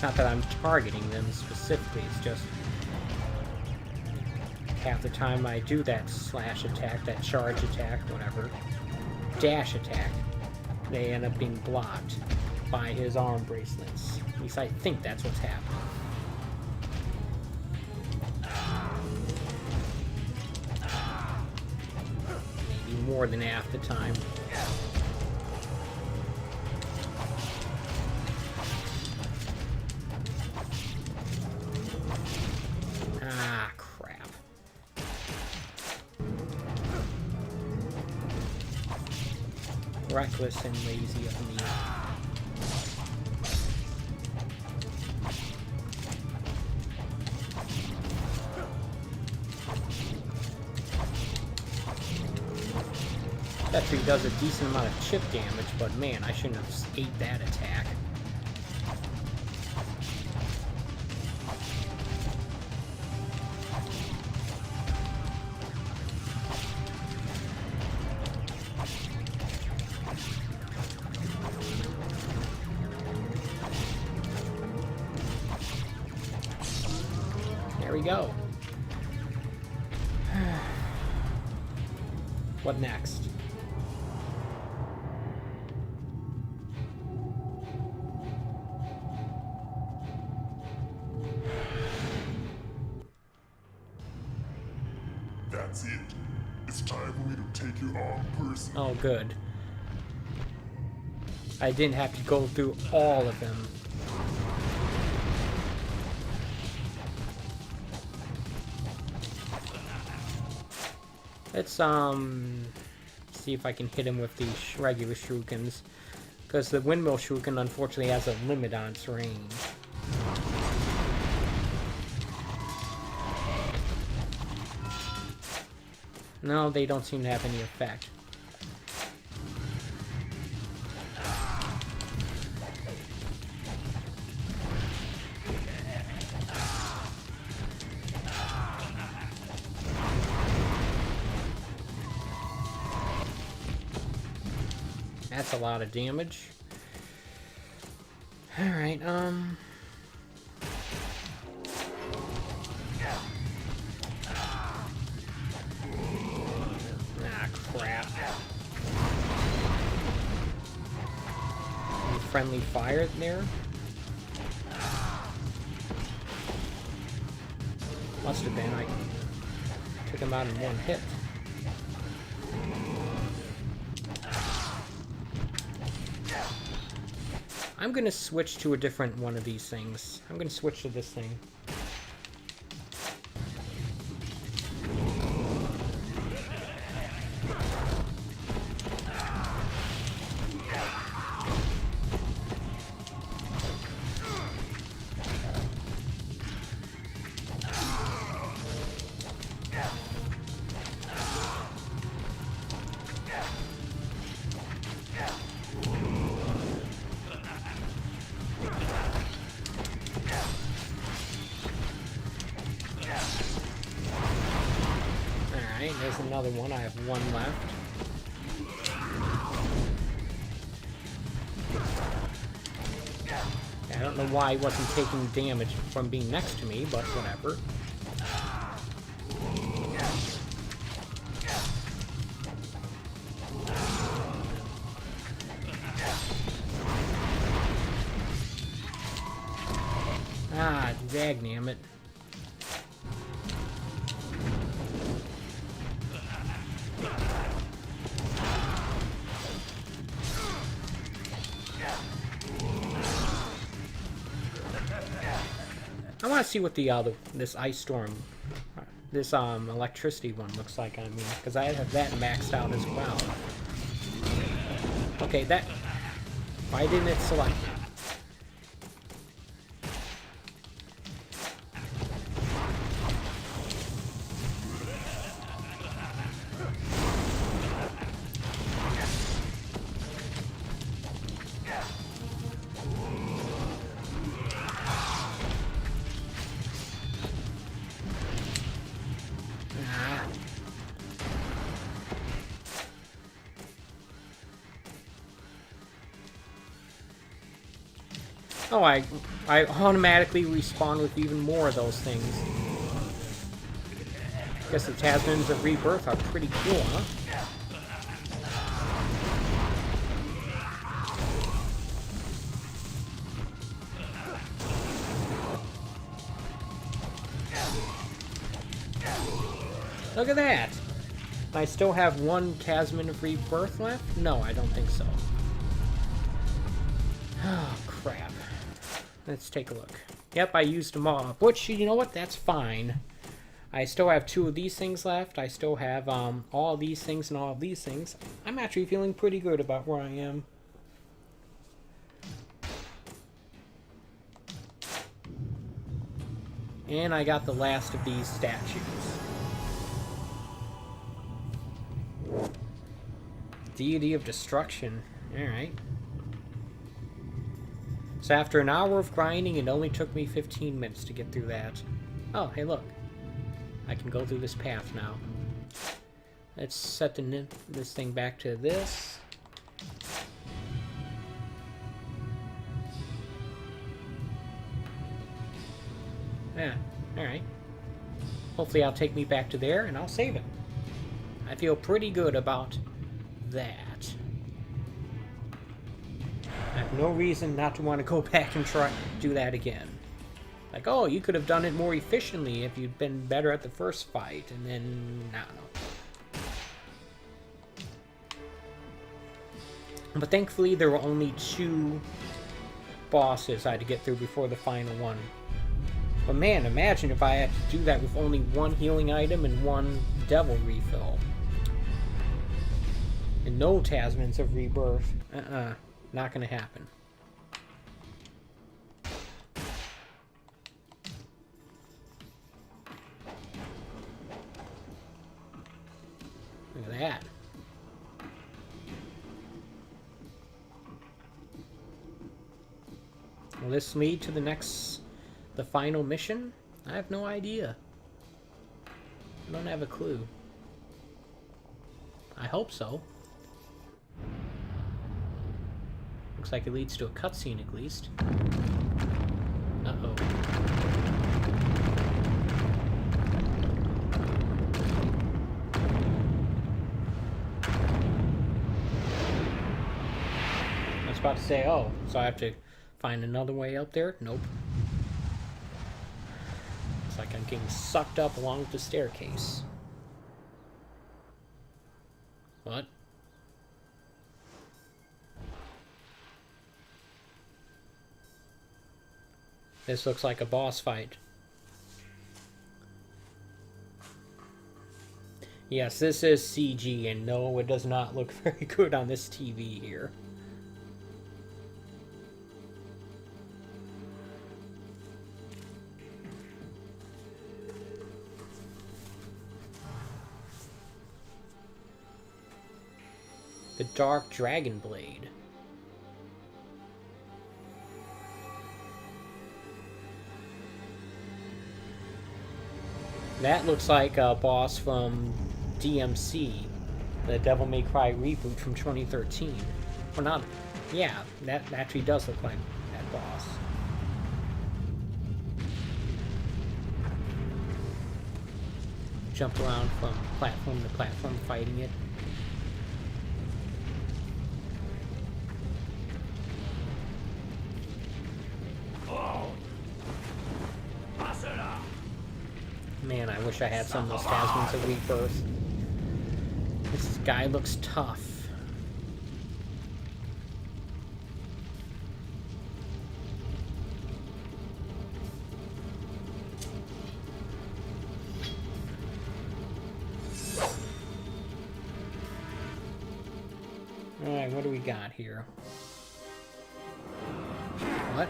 Not that I'm targeting them specifically, it's just half the time I do that slash attack, that charge attack, whatever, dash attack, they end up being blocked by his arm bracelets. At least I think that's what's happening. Maybe more than half the time. Ah, crap. reckless and lazy of me. That tree does a decent amount of chip damage, but man, I shouldn't have ate that attack. There we go. What next? That's it. It's time for me to take you on personally. Oh, good. I didn't have to go through all of them. Let's, see if I can hit him with these regular shurikens. Because the windmill shuriken, unfortunately, has a limit on its range. No, they don't seem to have any effect. That's a lot of damage. Alright, Ah, crap. Any friendly fire there? Must have been. I took him out in one hit. I'm gonna switch to a different one of these things. I'm gonna switch to this thing. Alright, there's another one. I have one left. I don't know why he wasn't taking damage from being next to me, but whatever. Ah, dagnammit. I want to see what the this ice storm, this electricity one looks like on me, because I have that maxed out as well. Okay, that. Why didn't it select? Oh, I automatically respawn with even more of those things. Guess the Tasmans of Rebirth are pretty cool, huh? Look at that! I still have one Tasman of Rebirth left? No, I don't think so. Oh, crap. Let's take a look. Yep, I used them all up. Which, you know what? That's fine. I still have 2 of these things left. I still have all these things and all of these things. I'm actually feeling pretty good about where I am. And I got the last of these statues. Deity of Destruction. Alright. So after an hour of grinding, it only took me 15 minutes to get through that. Oh, hey look. I can go through this path now. Let's set this thing back to this. Yeah, alright. Hopefully I'll take me back to there and I'll save it. I feel pretty good about that. I have no reason not to want to go back and try do that again. Like, oh, you could have done it more efficiently if you'd been better at the first fight, and then, I don't know. But thankfully, there were only 2 bosses I had to get through before the final one. But man, imagine if I had to do that with only 1 healing item and 1 devil refill. And no Tasmans of Rebirth. Not gonna happen. Look at that. Will this lead to the final mission? I have no idea. I don't have a clue. I hope so. Looks like it leads to a cutscene at least. Uh-oh. I was about to say, oh, so I have to find another way up there? Nope. Looks like I'm getting sucked up along the staircase. What? This looks like a boss fight. Yes, this is CG, and no, it does not look very good on this TV here. The Dark Dragon Blade. That looks like a boss from DMC, the Devil May Cry reboot from 2013. Well, not... Yeah, that actually does look like that boss. Jump around from platform to platform fighting it. Man, I wish I had some of those Tasmans of Rebirth. This guy looks tough. Alright, what do we got here? What?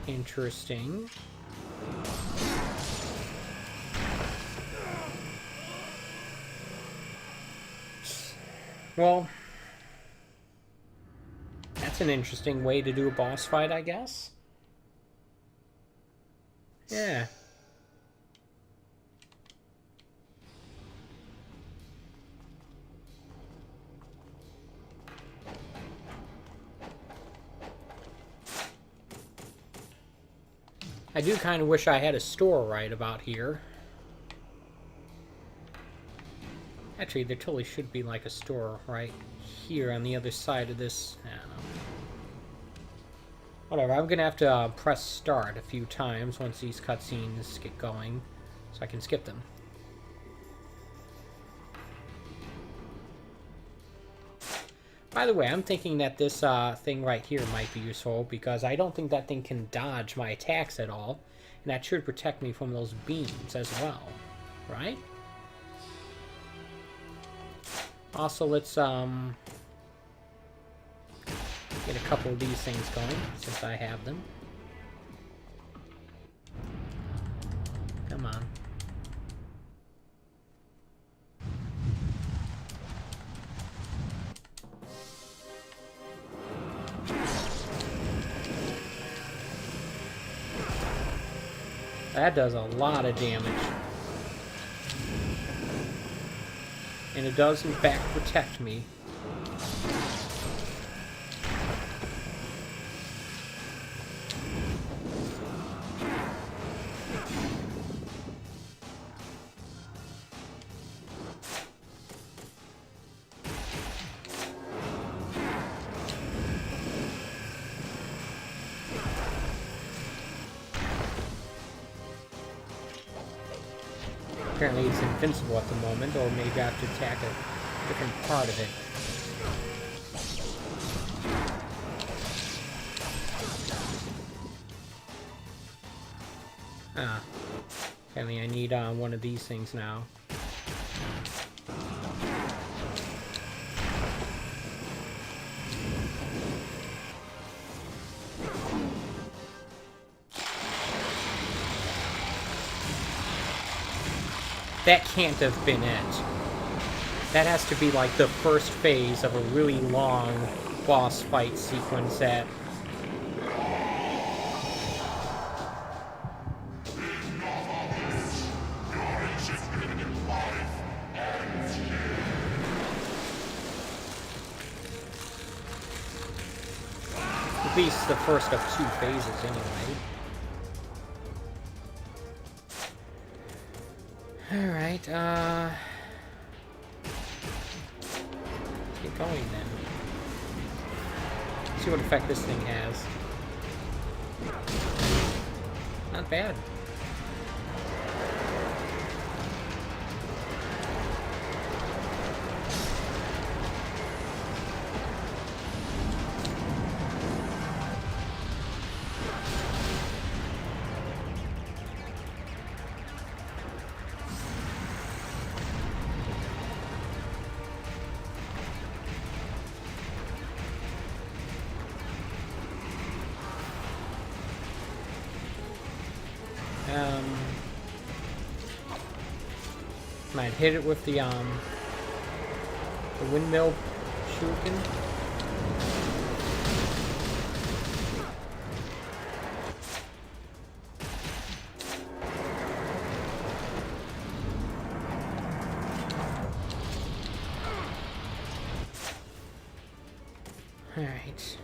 Interesting. Well, that's an interesting way to do a boss fight, I guess. Yeah. I do kind of wish I had a store right about here. Actually, there totally should be like a store right here on the other side of this. I don't know. Whatever, I'm gonna have to press start a few times once these cutscenes get going, so I can skip them. By the way, I'm thinking that this thing right here might be useful because I don't think that thing can dodge my attacks at all. And that should protect me from those beams as well. Right? Also, let's get a couple of these things going since I have them. Come on. That does a lot of damage. And it does, in fact, protect me. Apparently it's invincible at the moment, or maybe I have to attack a different part of it. Ah. Apparently I need one of these things now. That can't have been it. That has to be like the first phase of a really long boss fight sequence that... At least the first of 2 phases anyway. Alright, let's get going then. See what effect this thing has. Not bad. Might hit it with the windmill shuriken. All right.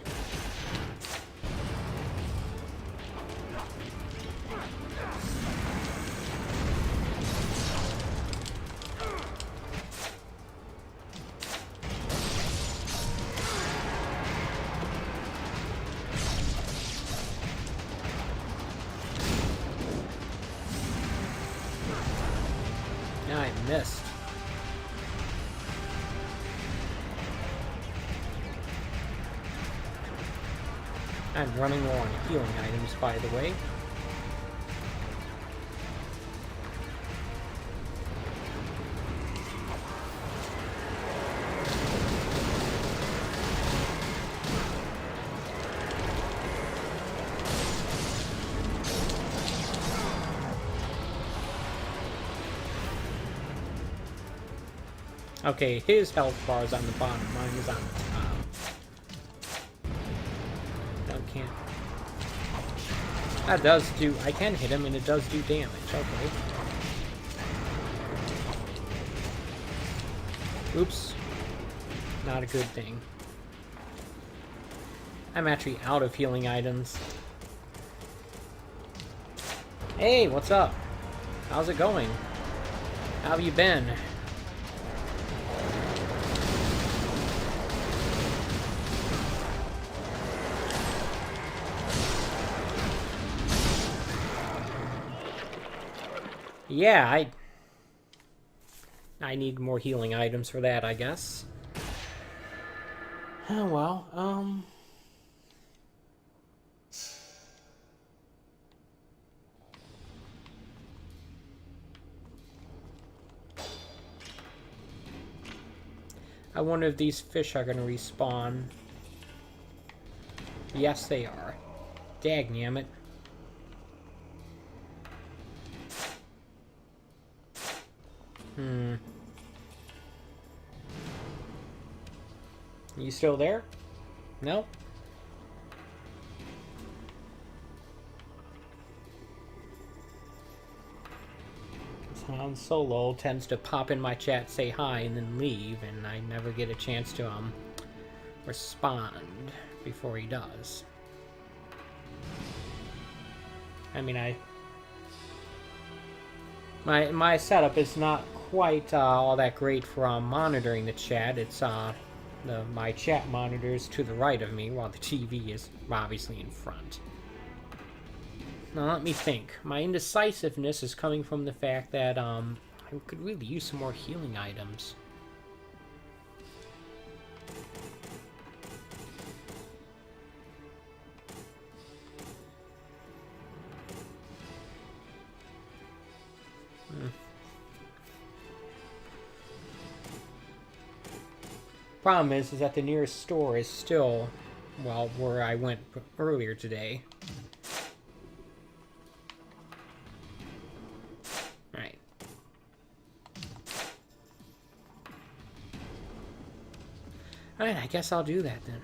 I missed. I'm running low on healing items, by the way. Okay, his health bar is on the bottom, mine is on the top. No, can't. That does do... I can hit him and it does do damage, okay. Oops. Not a good thing. I'm actually out of healing items. Hey, what's up? How's it going? How have you been? Yeah, I need more healing items for that, I guess. Oh, well, I wonder if these fish are gonna respawn. Yes, they are. Dagnammit. You still there? No? Han Solo tends to pop in my chat, say hi, and then leave, and I never get a chance to, respond before he does. I mean, my setup is not quite all that great for monitoring the chat. It's my chat monitor's to the right of me, while the TV is obviously in front. Now let me think. My indecisiveness is coming from the fact that I could really use some more healing items. Problem is that the nearest store is still, well, where I went earlier today. Right. Alright, I guess I'll do that then.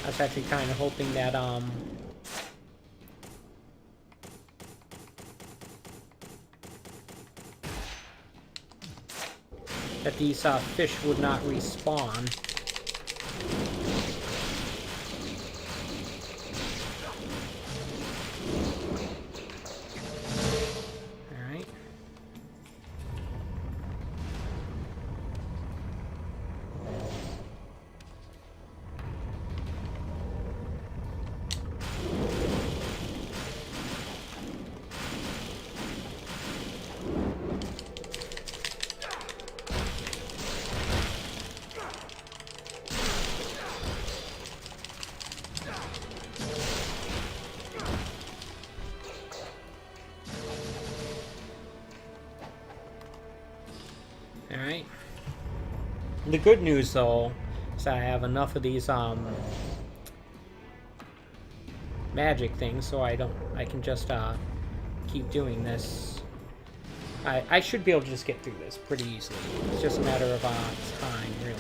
I was actually kind of hoping that, that these fish would not respawn. Alright. Alright. The good news, though, is that I have enough of these, magic things, so I can just, keep doing this. I should be able to just get through this pretty easily. It's just a matter of, time, really.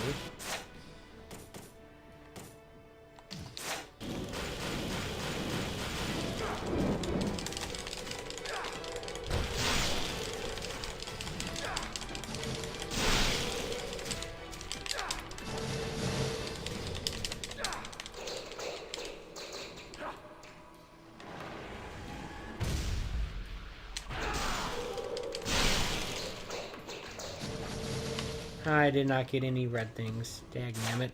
I did not get any red things. Dagnammit.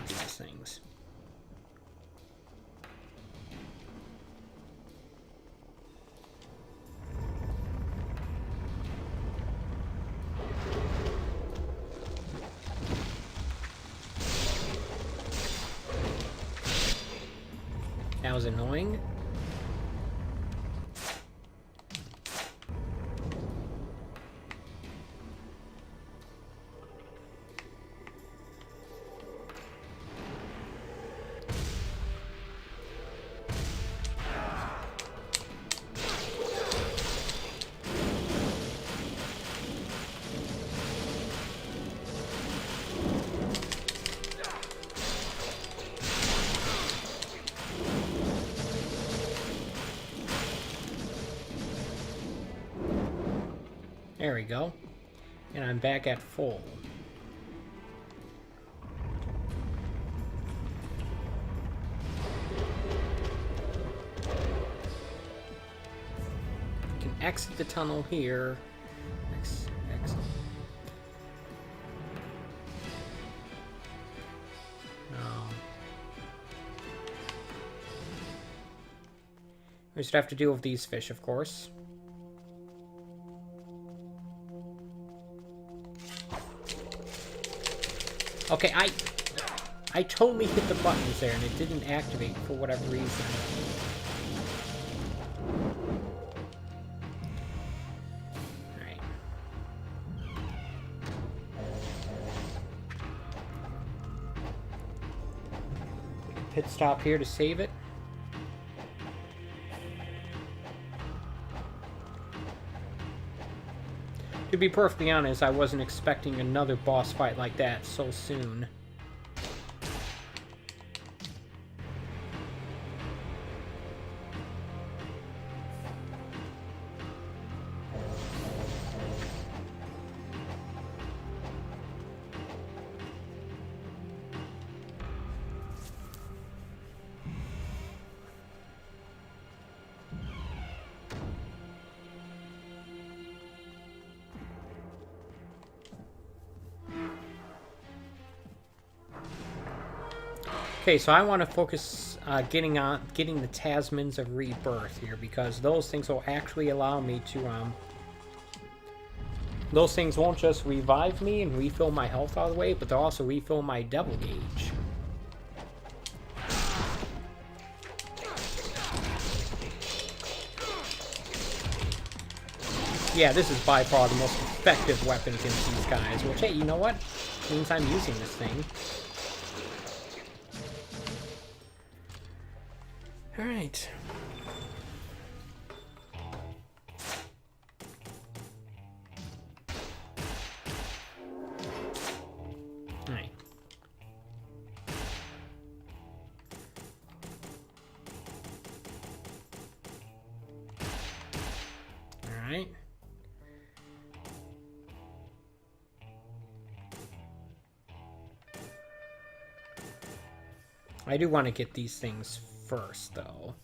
These things. That was annoying. There we go. And I'm back at full. You can exit the tunnel here. Exit. No. We just have to deal with these fish, of course. Okay, I totally hit the buttons there and it didn't activate for whatever reason. Alright. Pit stop here to save it. To be perfectly honest, I wasn't expecting another boss fight like that so soon. Okay, so I want to focus getting the Tasmans of Rebirth here, because those things will actually allow me to those things won't just revive me and refill my health all the way, but they'll also refill my devil gauge. Yeah, this is by far the most effective weapon against these guys, which, hey, you know what? Means I'm using this thing. Alright. Alright. Alright. I do want to get these things first, though.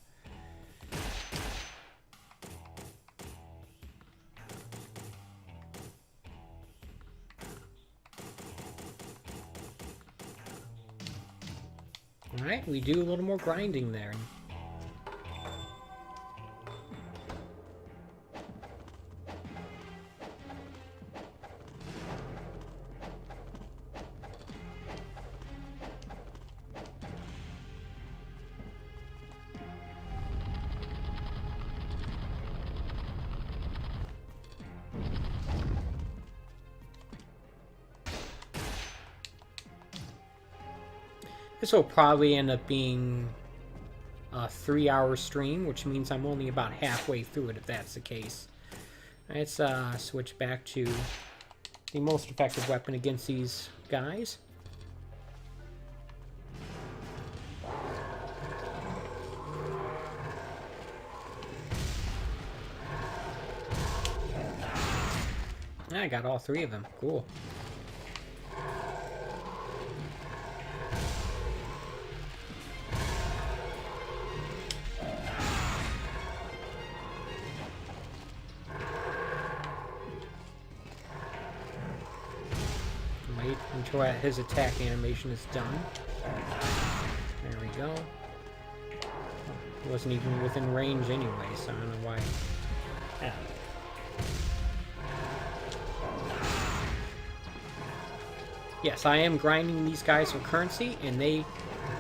Alright, we do a little more grinding there. This will probably end up being a 3-hour stream, which means I'm only about halfway through it if that's the case. Let's switch back to the most effective weapon against these guys. I got all 3 of them. Cool. Until his attack animation is done. There we go. He wasn't even within range anyway, so I don't know why. Yeah. Yes, I am grinding these guys for currency, and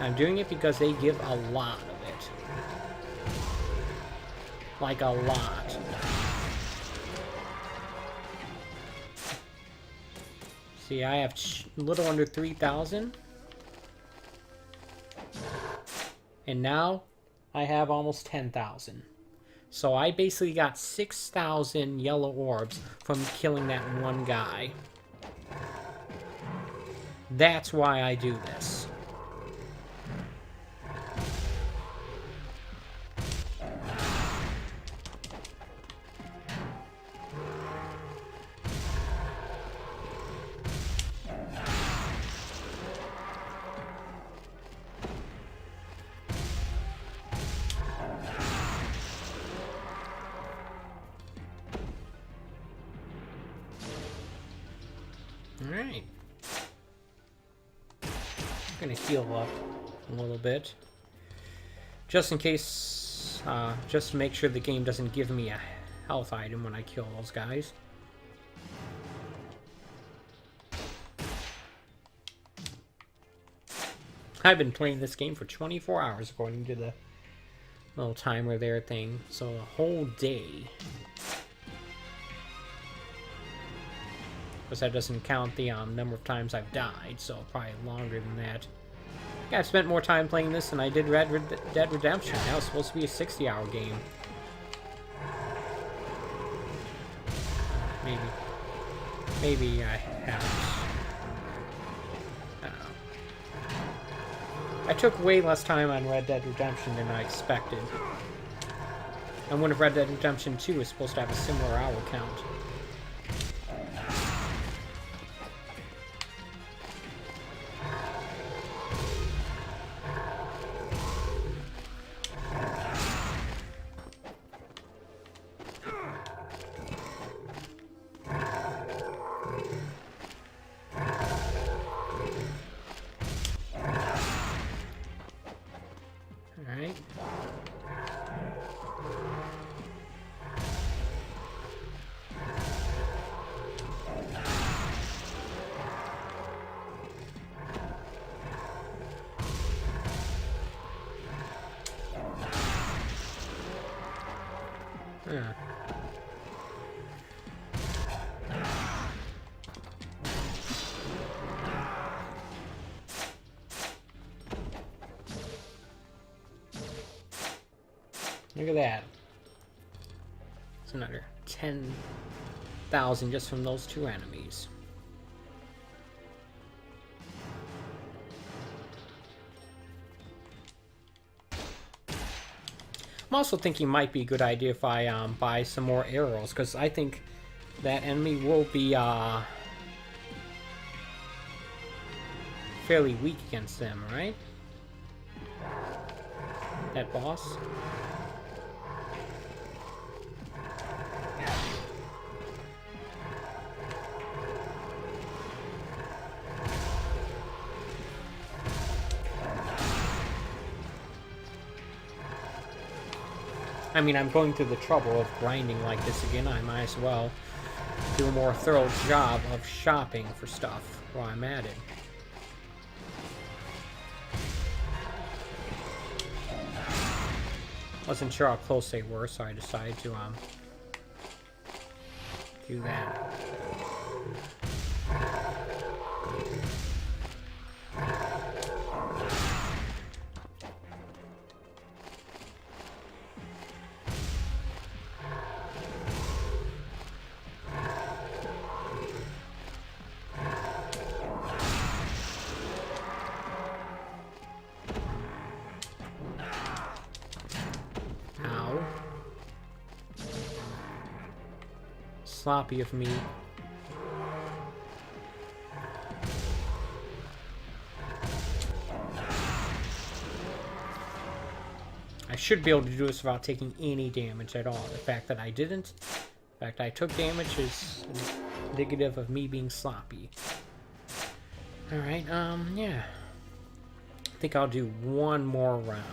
I'm doing it because they give a lot of it. Like a lot. See, I have a little under 3,000. And now I have almost 10,000. So I basically got 6,000 yellow orbs from killing that one guy. That's why I do this. Alright. I'm gonna heal up a little bit. Just in case times, just to make sure the game doesn't give me a health item when I kill those guys. I've been playing this game for 24 hours according to the little timer there thing, so a whole day. Because that doesn't count the number of times I've died, so probably longer than that. Yeah, I've spent more time playing this than I did Red Dead Redemption. That was supposed to be a 60-hour game. Maybe I haven't. I don't know. I took way less time on Red Dead Redemption than I expected. I wonder if Red Dead Redemption 2 is supposed to have a similar hour count. Alright. Yeah. Look at that. It's another 10,000 just from those two enemies. I'm also thinking it might be a good idea if I buy some more arrows, because I think that enemy will be fairly weak against them, right? That boss. I mean, I'm going through the trouble of grinding like this again. I might as well do a more thorough job of shopping for stuff while I'm at it. Wasn't sure how close they were, so I decided to do that. Sloppy of me. I should be able to do this without taking any damage at all. The fact that I didn't, the fact I took damage is indicative of me being sloppy. Alright, yeah. I think I'll do one more round.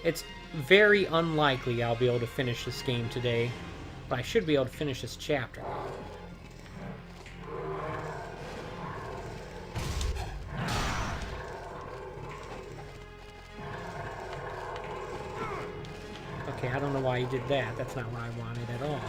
It's very unlikely I'll be able to finish this game today, but I should be able to finish this chapter. Okay, I don't know why he did that. That's not what I wanted at all.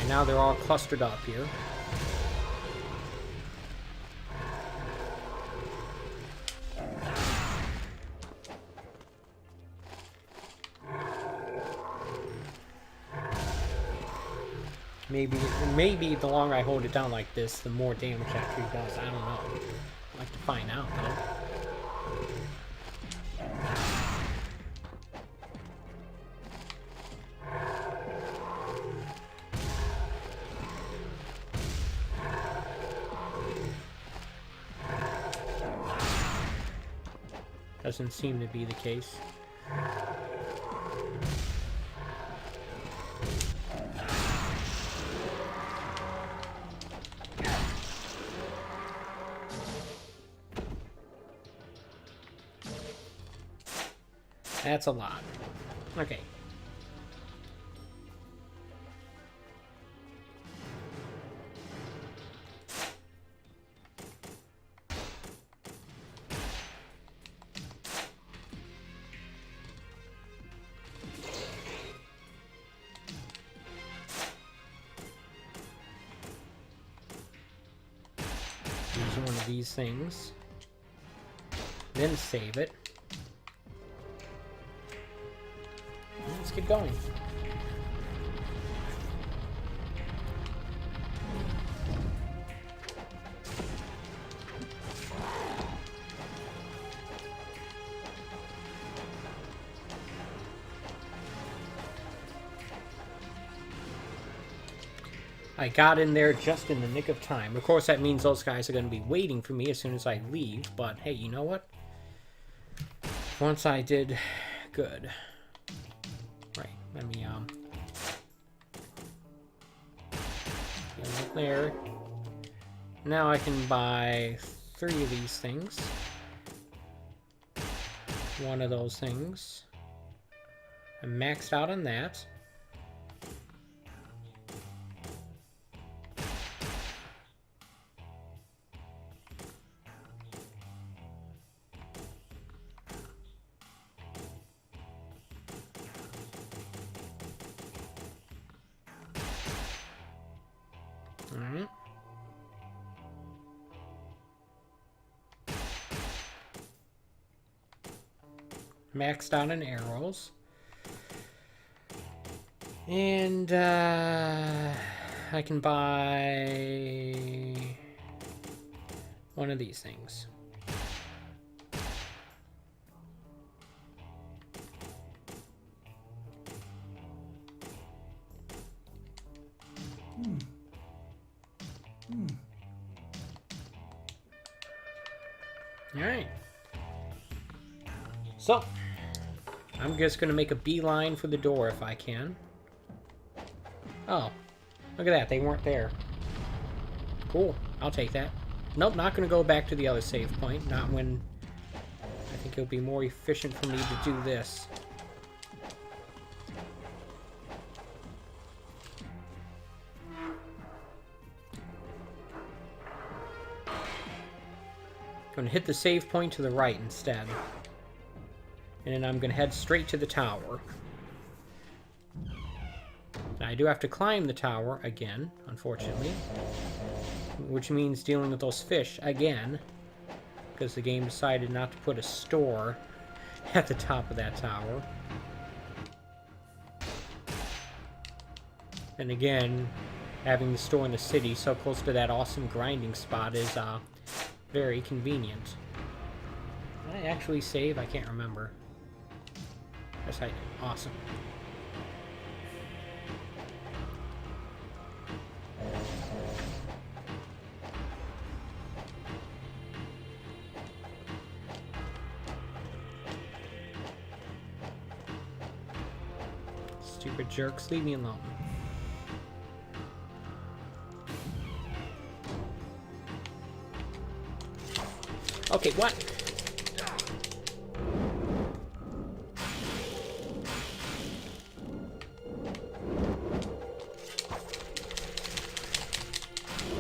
Now they're all clustered up here. Maybe the longer I hold it down like this, the more damage that tree does. I don't know. I'd like to find out though. Doesn't seem to be the case. That's a lot. Okay. Use one of these things. Then save it. Let's get going. I got in there just in the nick of time. Of course, that means those guys are going to be waiting for me as soon as I leave, but hey, you know what? Once I did good. Right, let me, there. Now I can buy 3 of these things. 1 of those things. I'm maxed out on that. Alright. Maxed out on arrows. And, I can buy 1 of these things. Alright. So, I'm just going to make a beeline for the door if I can. Oh, look at that. They weren't there. Cool. I'll take that. Nope, not going to go back to the other save point. Not when I think it'll be more efficient for me to do this. Going to hit the save point to the right instead. And then I'm going to head straight to the tower. Now, I do have to climb the tower again, unfortunately. Which means dealing with those fish again. Because the game decided not to put a store at the top of that tower. And again, having the store in the city so close to that awesome grinding spot is very convenient. Did I actually save? I can't remember. Yes, I did. Awesome. Stupid jerks, leave me alone. Okay, what?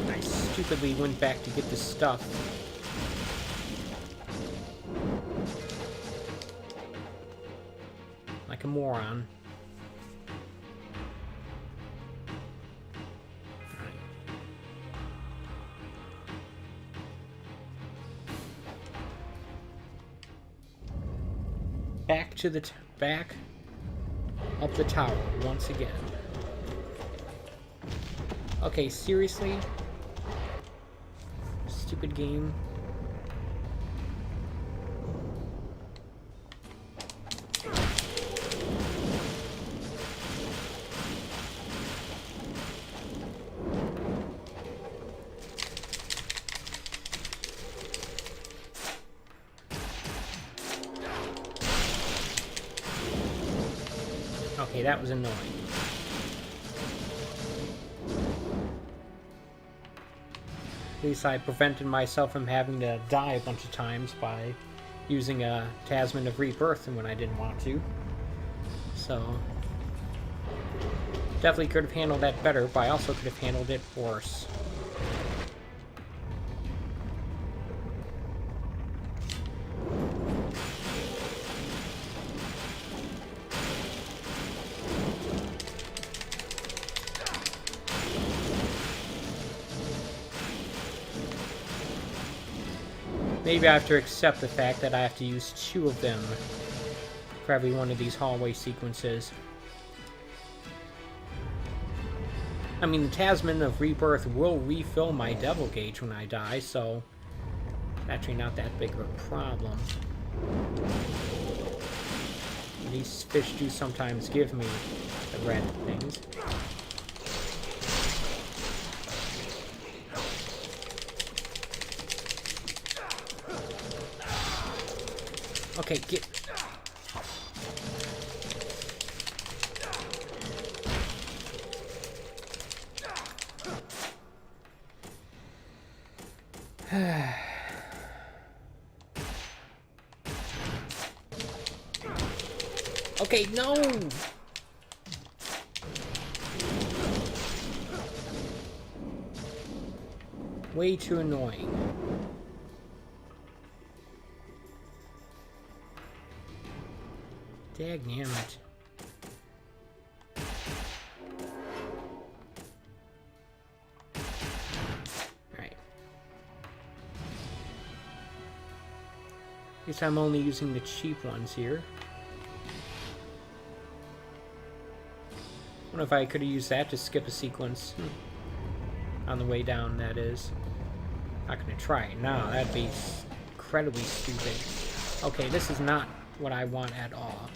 I stupidly went back to get the stuff. Like a moron. Back to the back up the tower once again. Okay, seriously? Stupid game. Okay, that was annoying. At least I prevented myself from having to die a bunch of times by using a Tasman of Rebirth when I didn't want to. So, definitely could have handled that better, but I also could have handled it worse. Maybe I have to accept the fact that I have to use 2 of them for every one of these hallway sequences. I mean, the Tasman of Rebirth will refill my Devil Gauge when I die, so it's actually not that big of a problem. These fish do sometimes give me the red things. Okay, get... Okay, no! Way too annoying. Dagnammit. Alright. At least I'm only using the cheap ones here. I wonder if I could have used that to skip a sequence. On the way down, that is. Not gonna try it now. That'd be incredibly stupid. Okay, this is not what I want at all.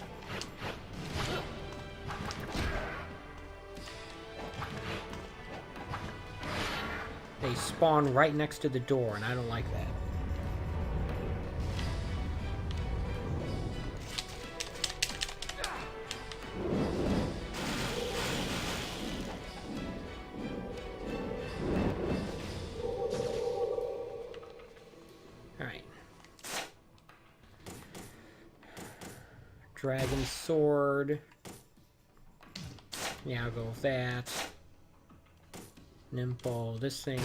They spawn right next to the door, and I don't like that. Alright. Dragon Sword. Yeah, I'll go with that. Nimble, this thing.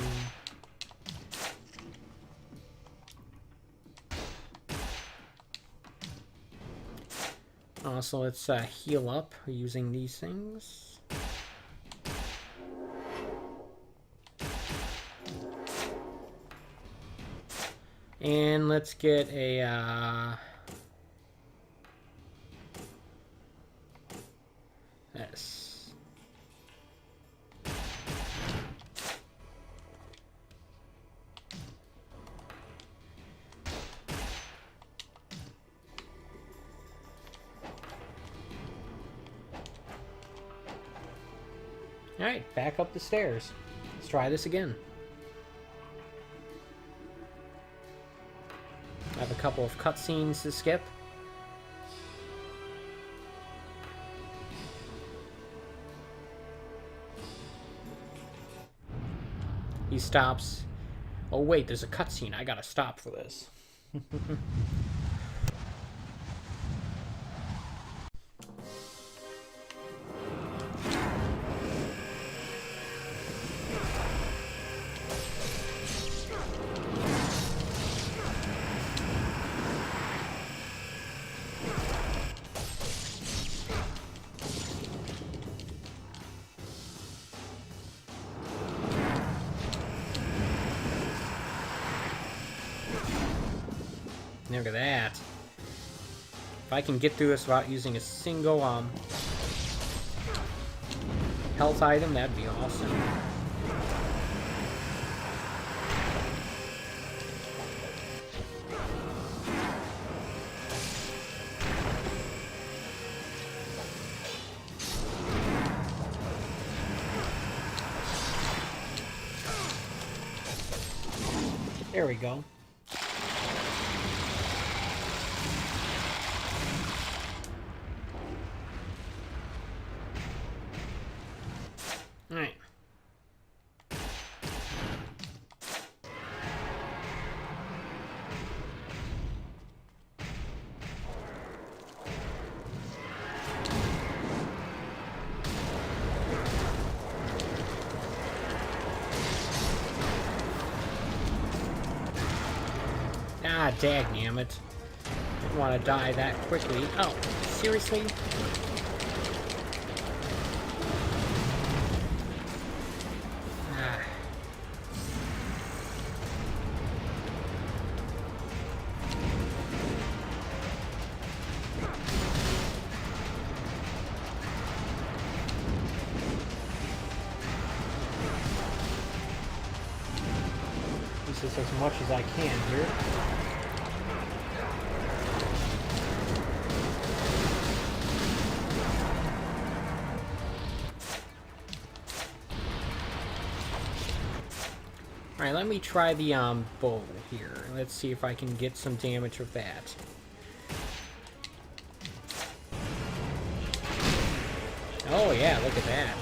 Also, let's heal up using these things. And let's get a this. Alright, back up the stairs. Let's try this again. I have a couple of cutscenes to skip. He stops. Oh wait, there's a cutscene. I gotta stop for this. Look at that. If I can get through this without using a single health item, that'd be awesome. There we go. Ah, dagnammit. Didn't want to die that quickly. Oh, seriously? Ah. Use this as much as I can here. Alright, let me try the bow here. Let's see if I can get some damage with that. Oh yeah, look at that.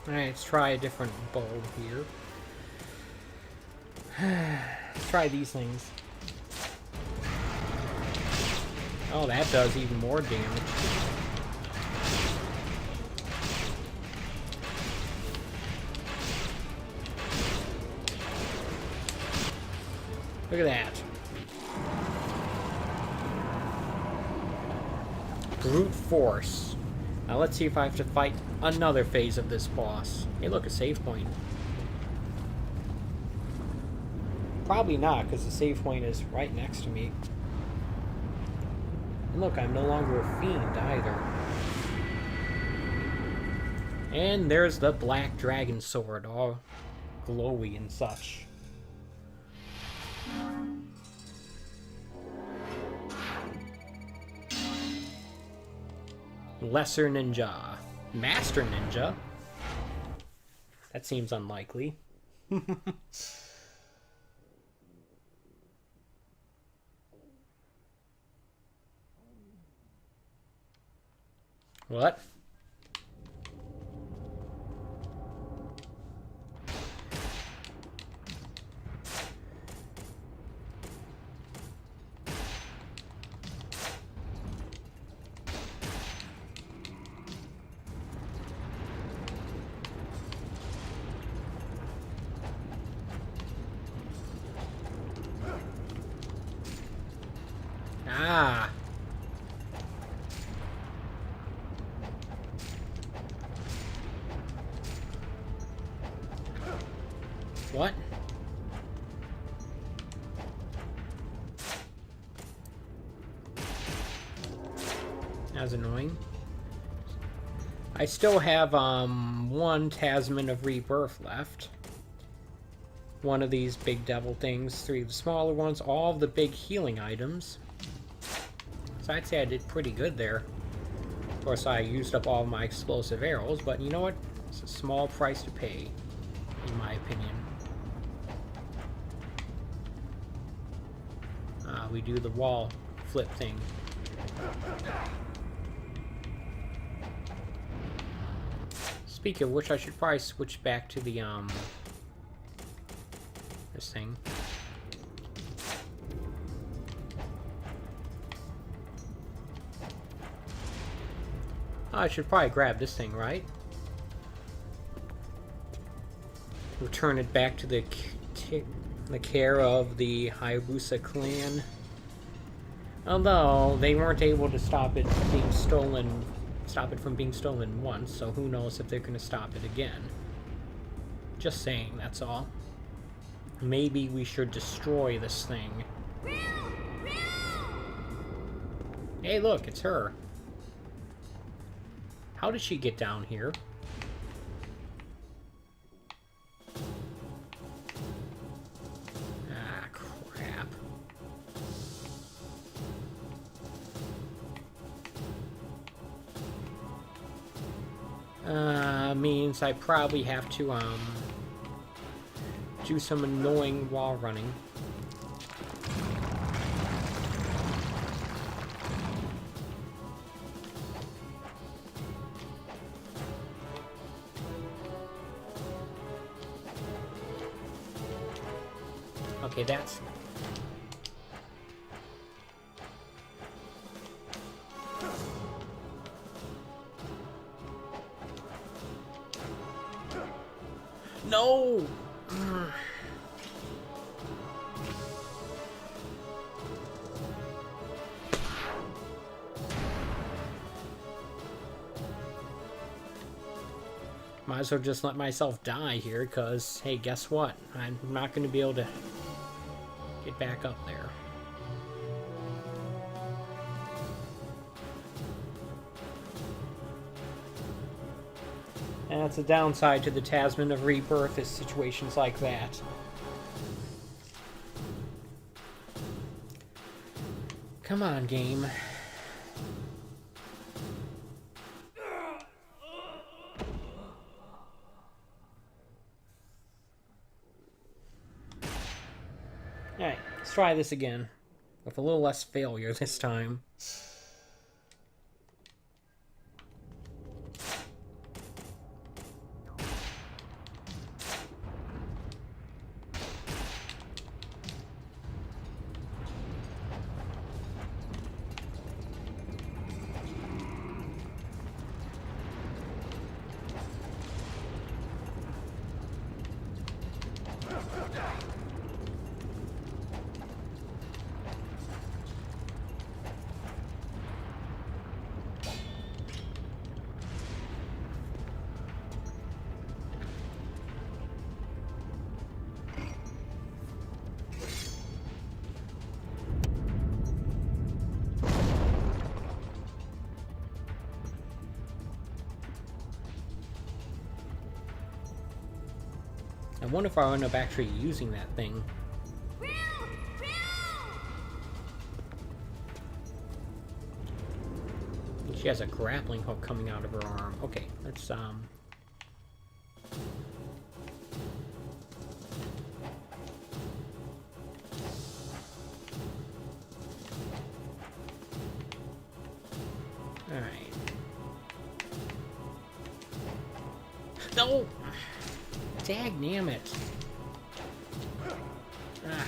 Alright, let's try a different bow here. Let's try these things. Oh, that does even more damage. Look at that. Brute force. Now let's see if I have to fight another phase of this boss. Hey look, a save point. Probably not, because the save point is right next to me. And look, I'm no longer a fiend either. And there's the black dragon sword, all glowy and such. Lesser ninja. Master ninja? That seems unlikely. What? Ah. What? That was annoying. I still have one Tasman of Rebirth left. One of these big devil things, 3 of the smaller ones, all of the big healing items. So I'd say I did pretty good there. Of course, I used up all my explosive arrows, but you know what? It's a small price to pay, in my opinion. We do the wall flip thing. Speaking of which, I should probably switch back to the, this thing. I should probably grab this thing, right? Return it back to the care of the Hayabusa clan. Although, they weren't able to stop it being stolen stop it from being stolen once, so who knows if they're going to stop it again. Just saying, that's all. Maybe we should destroy this thing. Hey, look, it's her. How did she get down here? Ah, crap. Means I probably have to, do some annoying wall running. Okay, that's... No! Might as well just let myself die here, because, hey, guess what? I'm not going to be able to get back up there. And that's a downside to the Tasman of Rebirth, is situations like that. Come on, game. Alright, let's try this again. With a little less failure this time. I wonder if I end up actually using that thing. She has a grappling hook coming out of her arm. Okay, let's Alright. No! Dagnammit. Ah.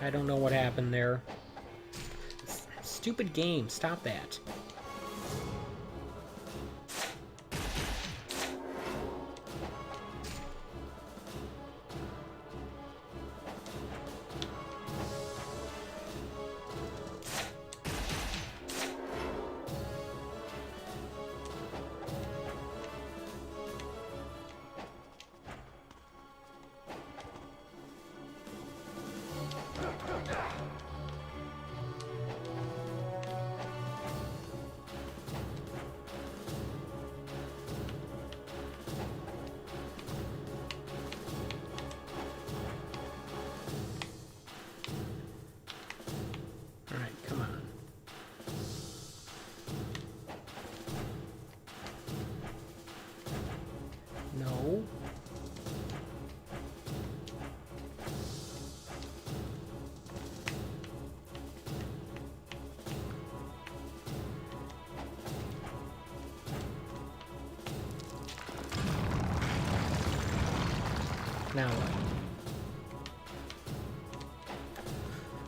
I don't know what happened there. Stupid game, stop that. No. Now what?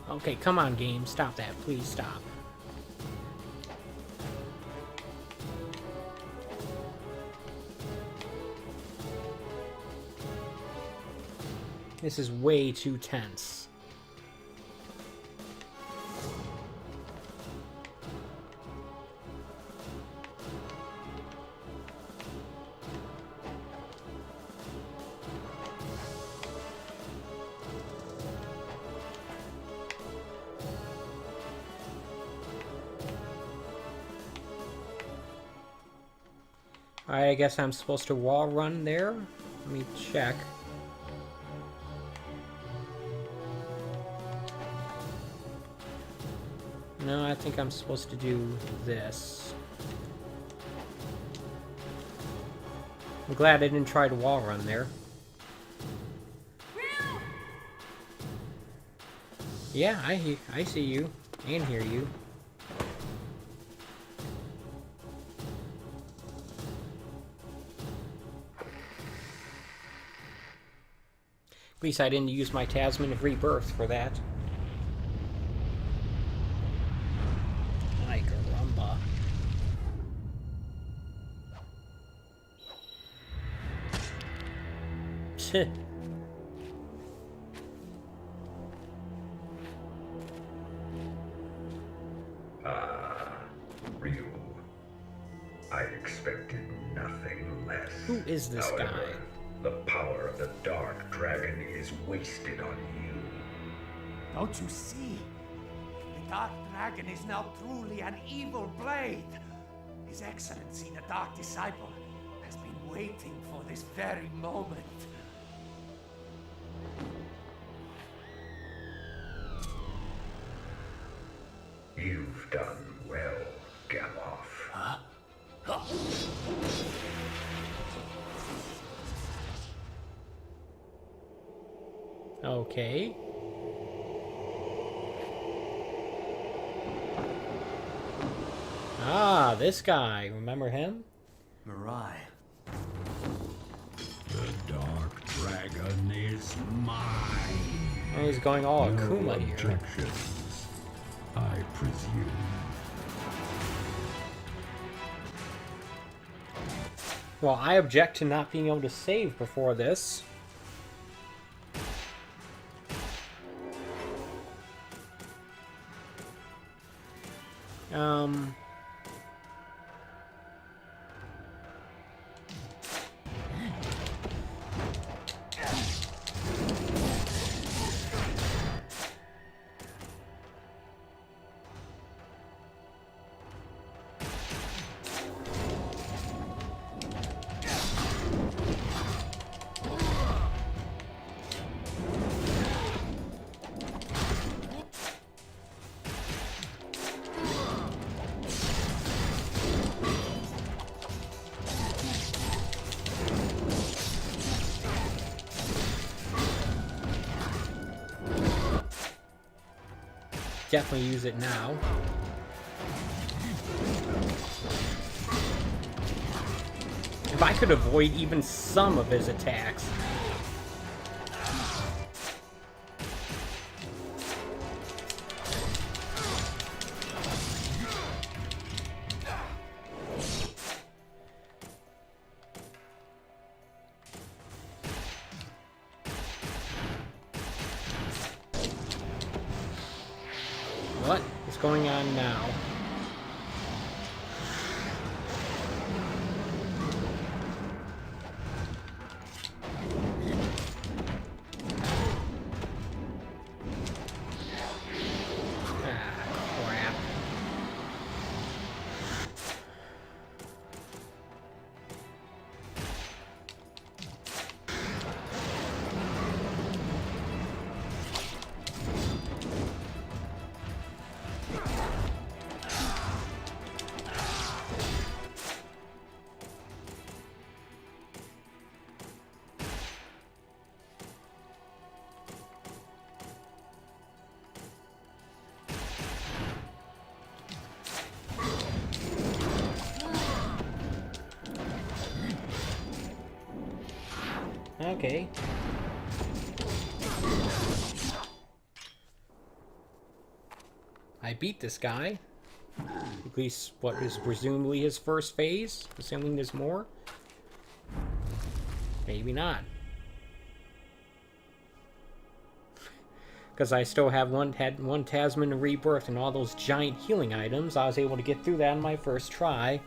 Okay, come on, game. Stop that. Please stop. This is way too tense. I guess I'm supposed to wall run there. Let me check. No, I think I'm supposed to do this. I'm glad I didn't try to wall run there. Yeah, I see you and hear you. At least I didn't use my Tasman of Rebirth for that. Ay, caramba. Ryu. I expected nothing less. Who is this However, guy? the power of the Dark Dragon is wasted on you. Don't you see? The Dark Dragon is now truly an evil blade. His Excellency, the Dark Disciple, has been waiting for this very moment. You've done well, Gamoff. Huh? Okay. Ah, this guy. Remember him? Mirai. The Dark Dragon is mine. Oh, he's going all No Akuma here. objections, I presume. Well, I object to not being able to save before this. Definitely use it now. If I could avoid even some of his attacks. What is going on now? Ah, crap. Okay. I beat this guy. At least what is presumably his first phase. Assuming there's more. Maybe not. because I still had one Tasman Rebirth and all those giant healing items, I was able to get through that on my first try.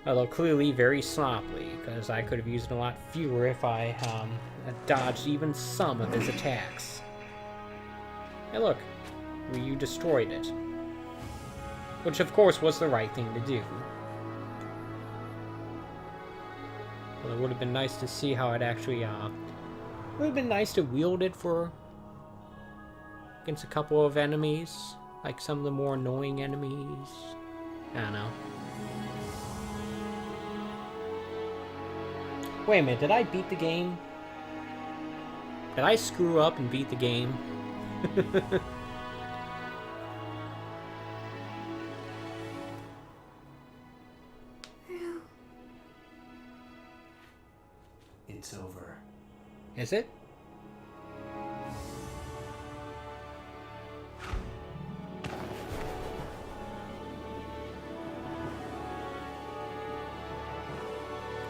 Although clearly very sloppily, because I could have used a lot fewer if I had dodged even some of his attacks. Hey look, you destroyed it. Which of course was the right thing to do. Well, it would have been nice to see how it actually, it would have been nice to wield it for against a couple of enemies, like some of the more annoying enemies. I don't know. Wait a minute, did I beat the game? Did I screw up and beat the game? It's over. Is it?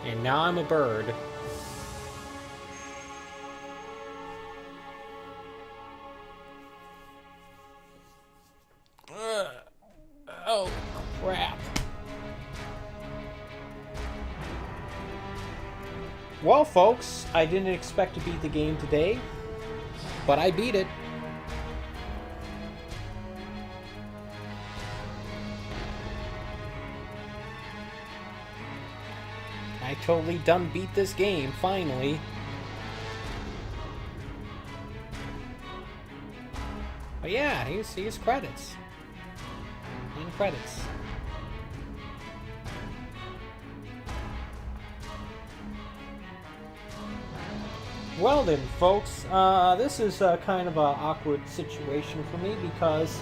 And now I'm a bird. Oh, crap. Well, folks, I didn't expect to beat the game today, but I beat it. I totally done beat this game, finally. But yeah, here's credits. In credits. Well then, folks, this is kind of an awkward situation for me because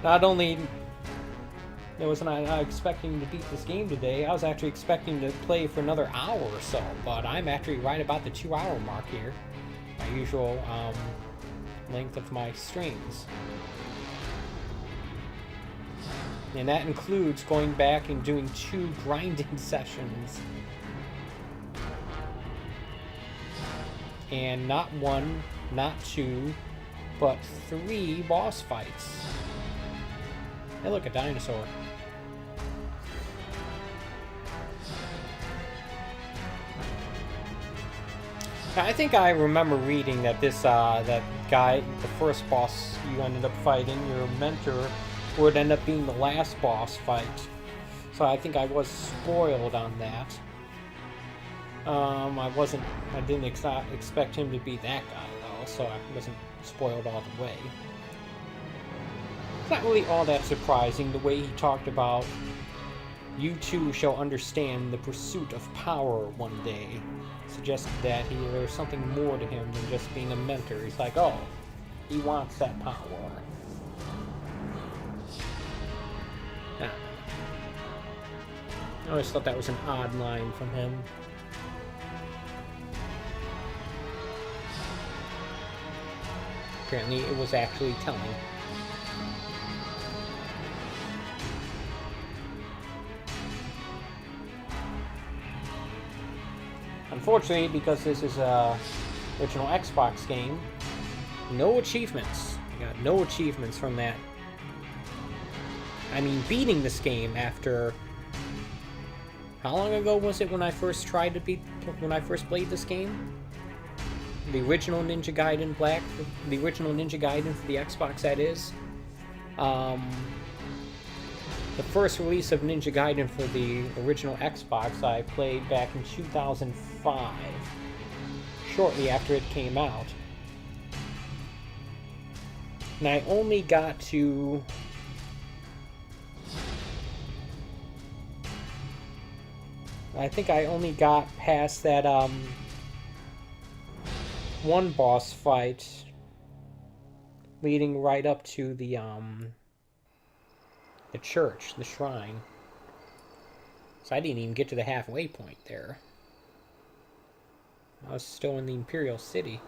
not only wasn't I expecting to beat this game today, I was actually expecting to play for another hour or so, but I'm actually right about the 2-hour mark here, my usual length of my streams. And that includes going back and doing 2 grinding sessions. And not 1, not 2, but 3 boss fights. Hey look, a dinosaur. I think I remember reading that this, that guy, the first boss you ended up fighting, your mentor, would end up being the last boss fight. So I think I was spoiled on that. I didn't expect him to be that guy, though, so I wasn't spoiled all the way. It's not really all that surprising, the way he talked about, you too shall understand the pursuit of power one day. Suggested that there's something more to him than just being a mentor. He's like, oh, he wants that power. I always thought that was an odd line from him. Apparently it was actually telling. Unfortunately, because this is a original Xbox game, no achievements. I got no achievements from that. I mean, beating this game after... How long ago was it when I first played this game? The original Ninja Gaiden Black, the original Ninja Gaiden for the Xbox, that is. The first release of Ninja Gaiden for the original Xbox I played back in 2005, shortly after it came out. And I only got to... I think I only got past that, one boss fight leading right up to the church, the shrine. So I didn't even get to the halfway point there. I was still in the Imperial City.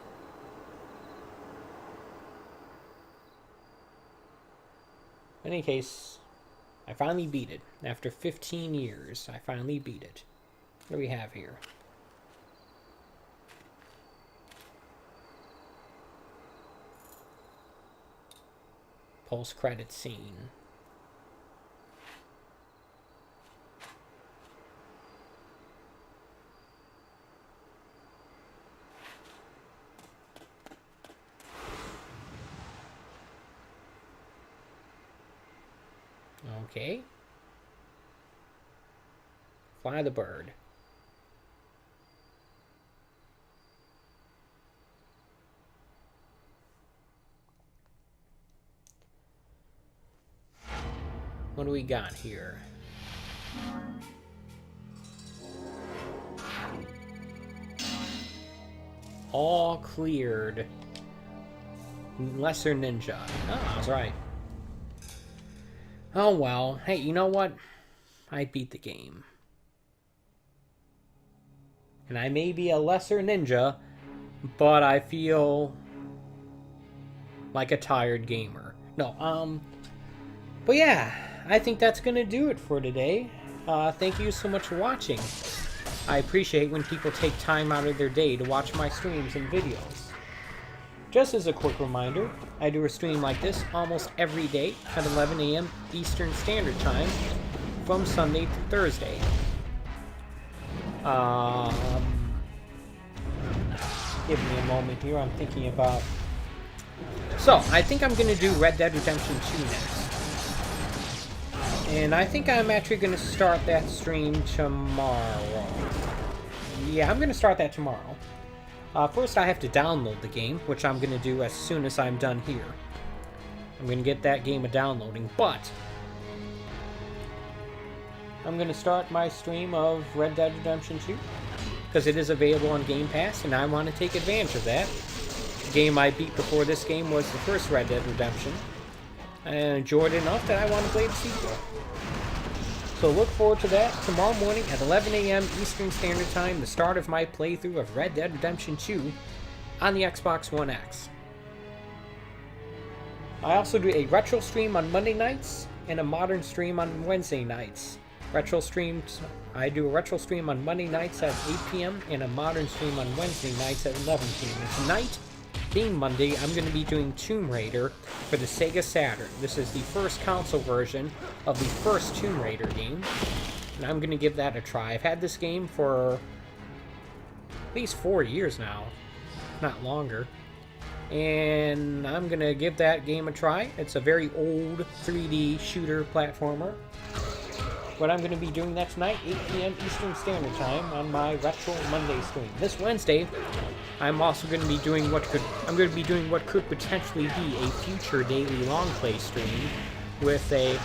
In any case, I finally beat it. After 15 years, I finally beat it. What do we have here? post-credit scene. Okay. Fly the bird. What do we got here? All cleared. Lesser Ninja. Oh, I was right. Oh well. Hey, you know what? I beat the game. And I may be a lesser ninja, but I feel like a tired gamer. No, but yeah, I think that's gonna do it for today. Thank you so much for watching. I appreciate when people take time out of their day to watch my streams and videos. Just as a quick reminder, I do a stream like this almost every day at 11 a.m. Eastern Standard Time from Sunday to Thursday. Give me a moment here, I'm thinking about... So, I think I'm going to do Red Dead Redemption 2 next. And I think I'm actually going to start that stream tomorrow. Yeah, I'm going to start that tomorrow. First, I have to download the game, which I'm going to do as soon as I'm done here. I'm going to get that game a downloading, but... I'm going to start my stream of Red Dead Redemption 2. Because it is available on Game Pass, and I want to take advantage of that. The game I beat before this game was the first Red Dead Redemption. I enjoyed it enough that I want to play the sequel. So look forward to that tomorrow morning at 11 a.m. Eastern Standard Time, the start of my playthrough of Red Dead Redemption 2 on the Xbox One X. I also do a retro stream on Monday nights and a modern stream on Wednesday nights. Retro streams, I do a retro stream on Monday nights at 8 p.m. and a modern stream on Wednesday nights at 11 p.m. And tonight, being Monday, I'm going to be doing Tomb Raider for the Sega Saturn. This is the first console version of the first Tomb Raider game, and I'm going to give that a try. I've had this game for at least 4 years now, not longer, and I'm going to give that game a try. It's a very old 3D shooter platformer. But I'm going to be doing that tonight, 8 p.m. Eastern Standard Time on my Retro Monday stream. This Wednesday, I'm also going to be doing what could potentially be a future daily LongPlay stream with a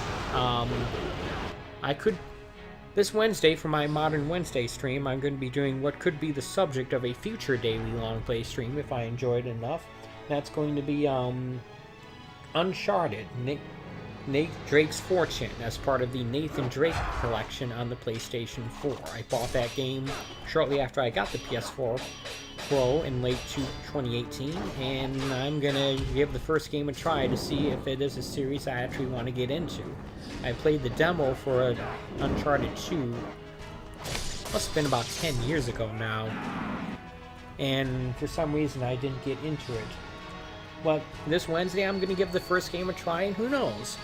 this Wednesday for my Modern Wednesday stream, I'm going to be doing what could be the subject of a future daily LongPlay stream if I enjoy it enough. That's going to be Uncharted, Nate Drake's Fortune, as part of the Nathan Drake collection on the PlayStation 4. I bought that game shortly after I got the PS4 Pro in late 2018, and I'm gonna give the first game a try to see if it is a series I actually want to get into. I played the demo for Uncharted 2, must have been about 10 years ago now, and for some reason I didn't get into it. But this Wednesday, I'm going to give the first game a try, and who knows?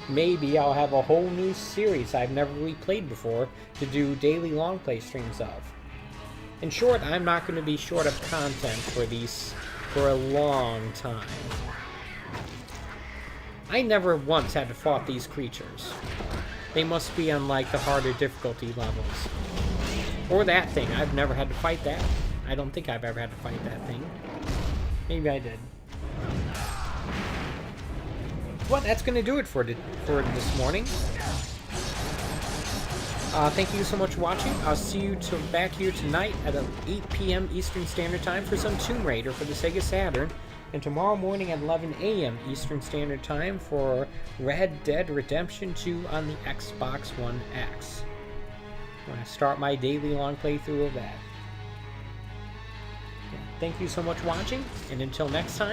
Maybe I'll have a whole new series I've never replayed before to do daily LongPlay streams of. In short, I'm not going to be short of content for these for a long time. I never once had to fight these creatures. They must be on, like, the harder difficulty levels. Or that thing. I've never had to fight that. I don't think I've ever had to fight that thing. Maybe I did. Well, that's going to do it for this morning. Thank you so much for watching. I'll see you back here tonight at 8 p.m. Eastern Standard Time for some Tomb Raider for the Sega Saturn, and tomorrow morning at 11 a.m. Eastern Standard Time for Red Dead Redemption 2 on the Xbox One X. I'm going to start my daily long playthrough of that. Thank you so much for watching, and until next time,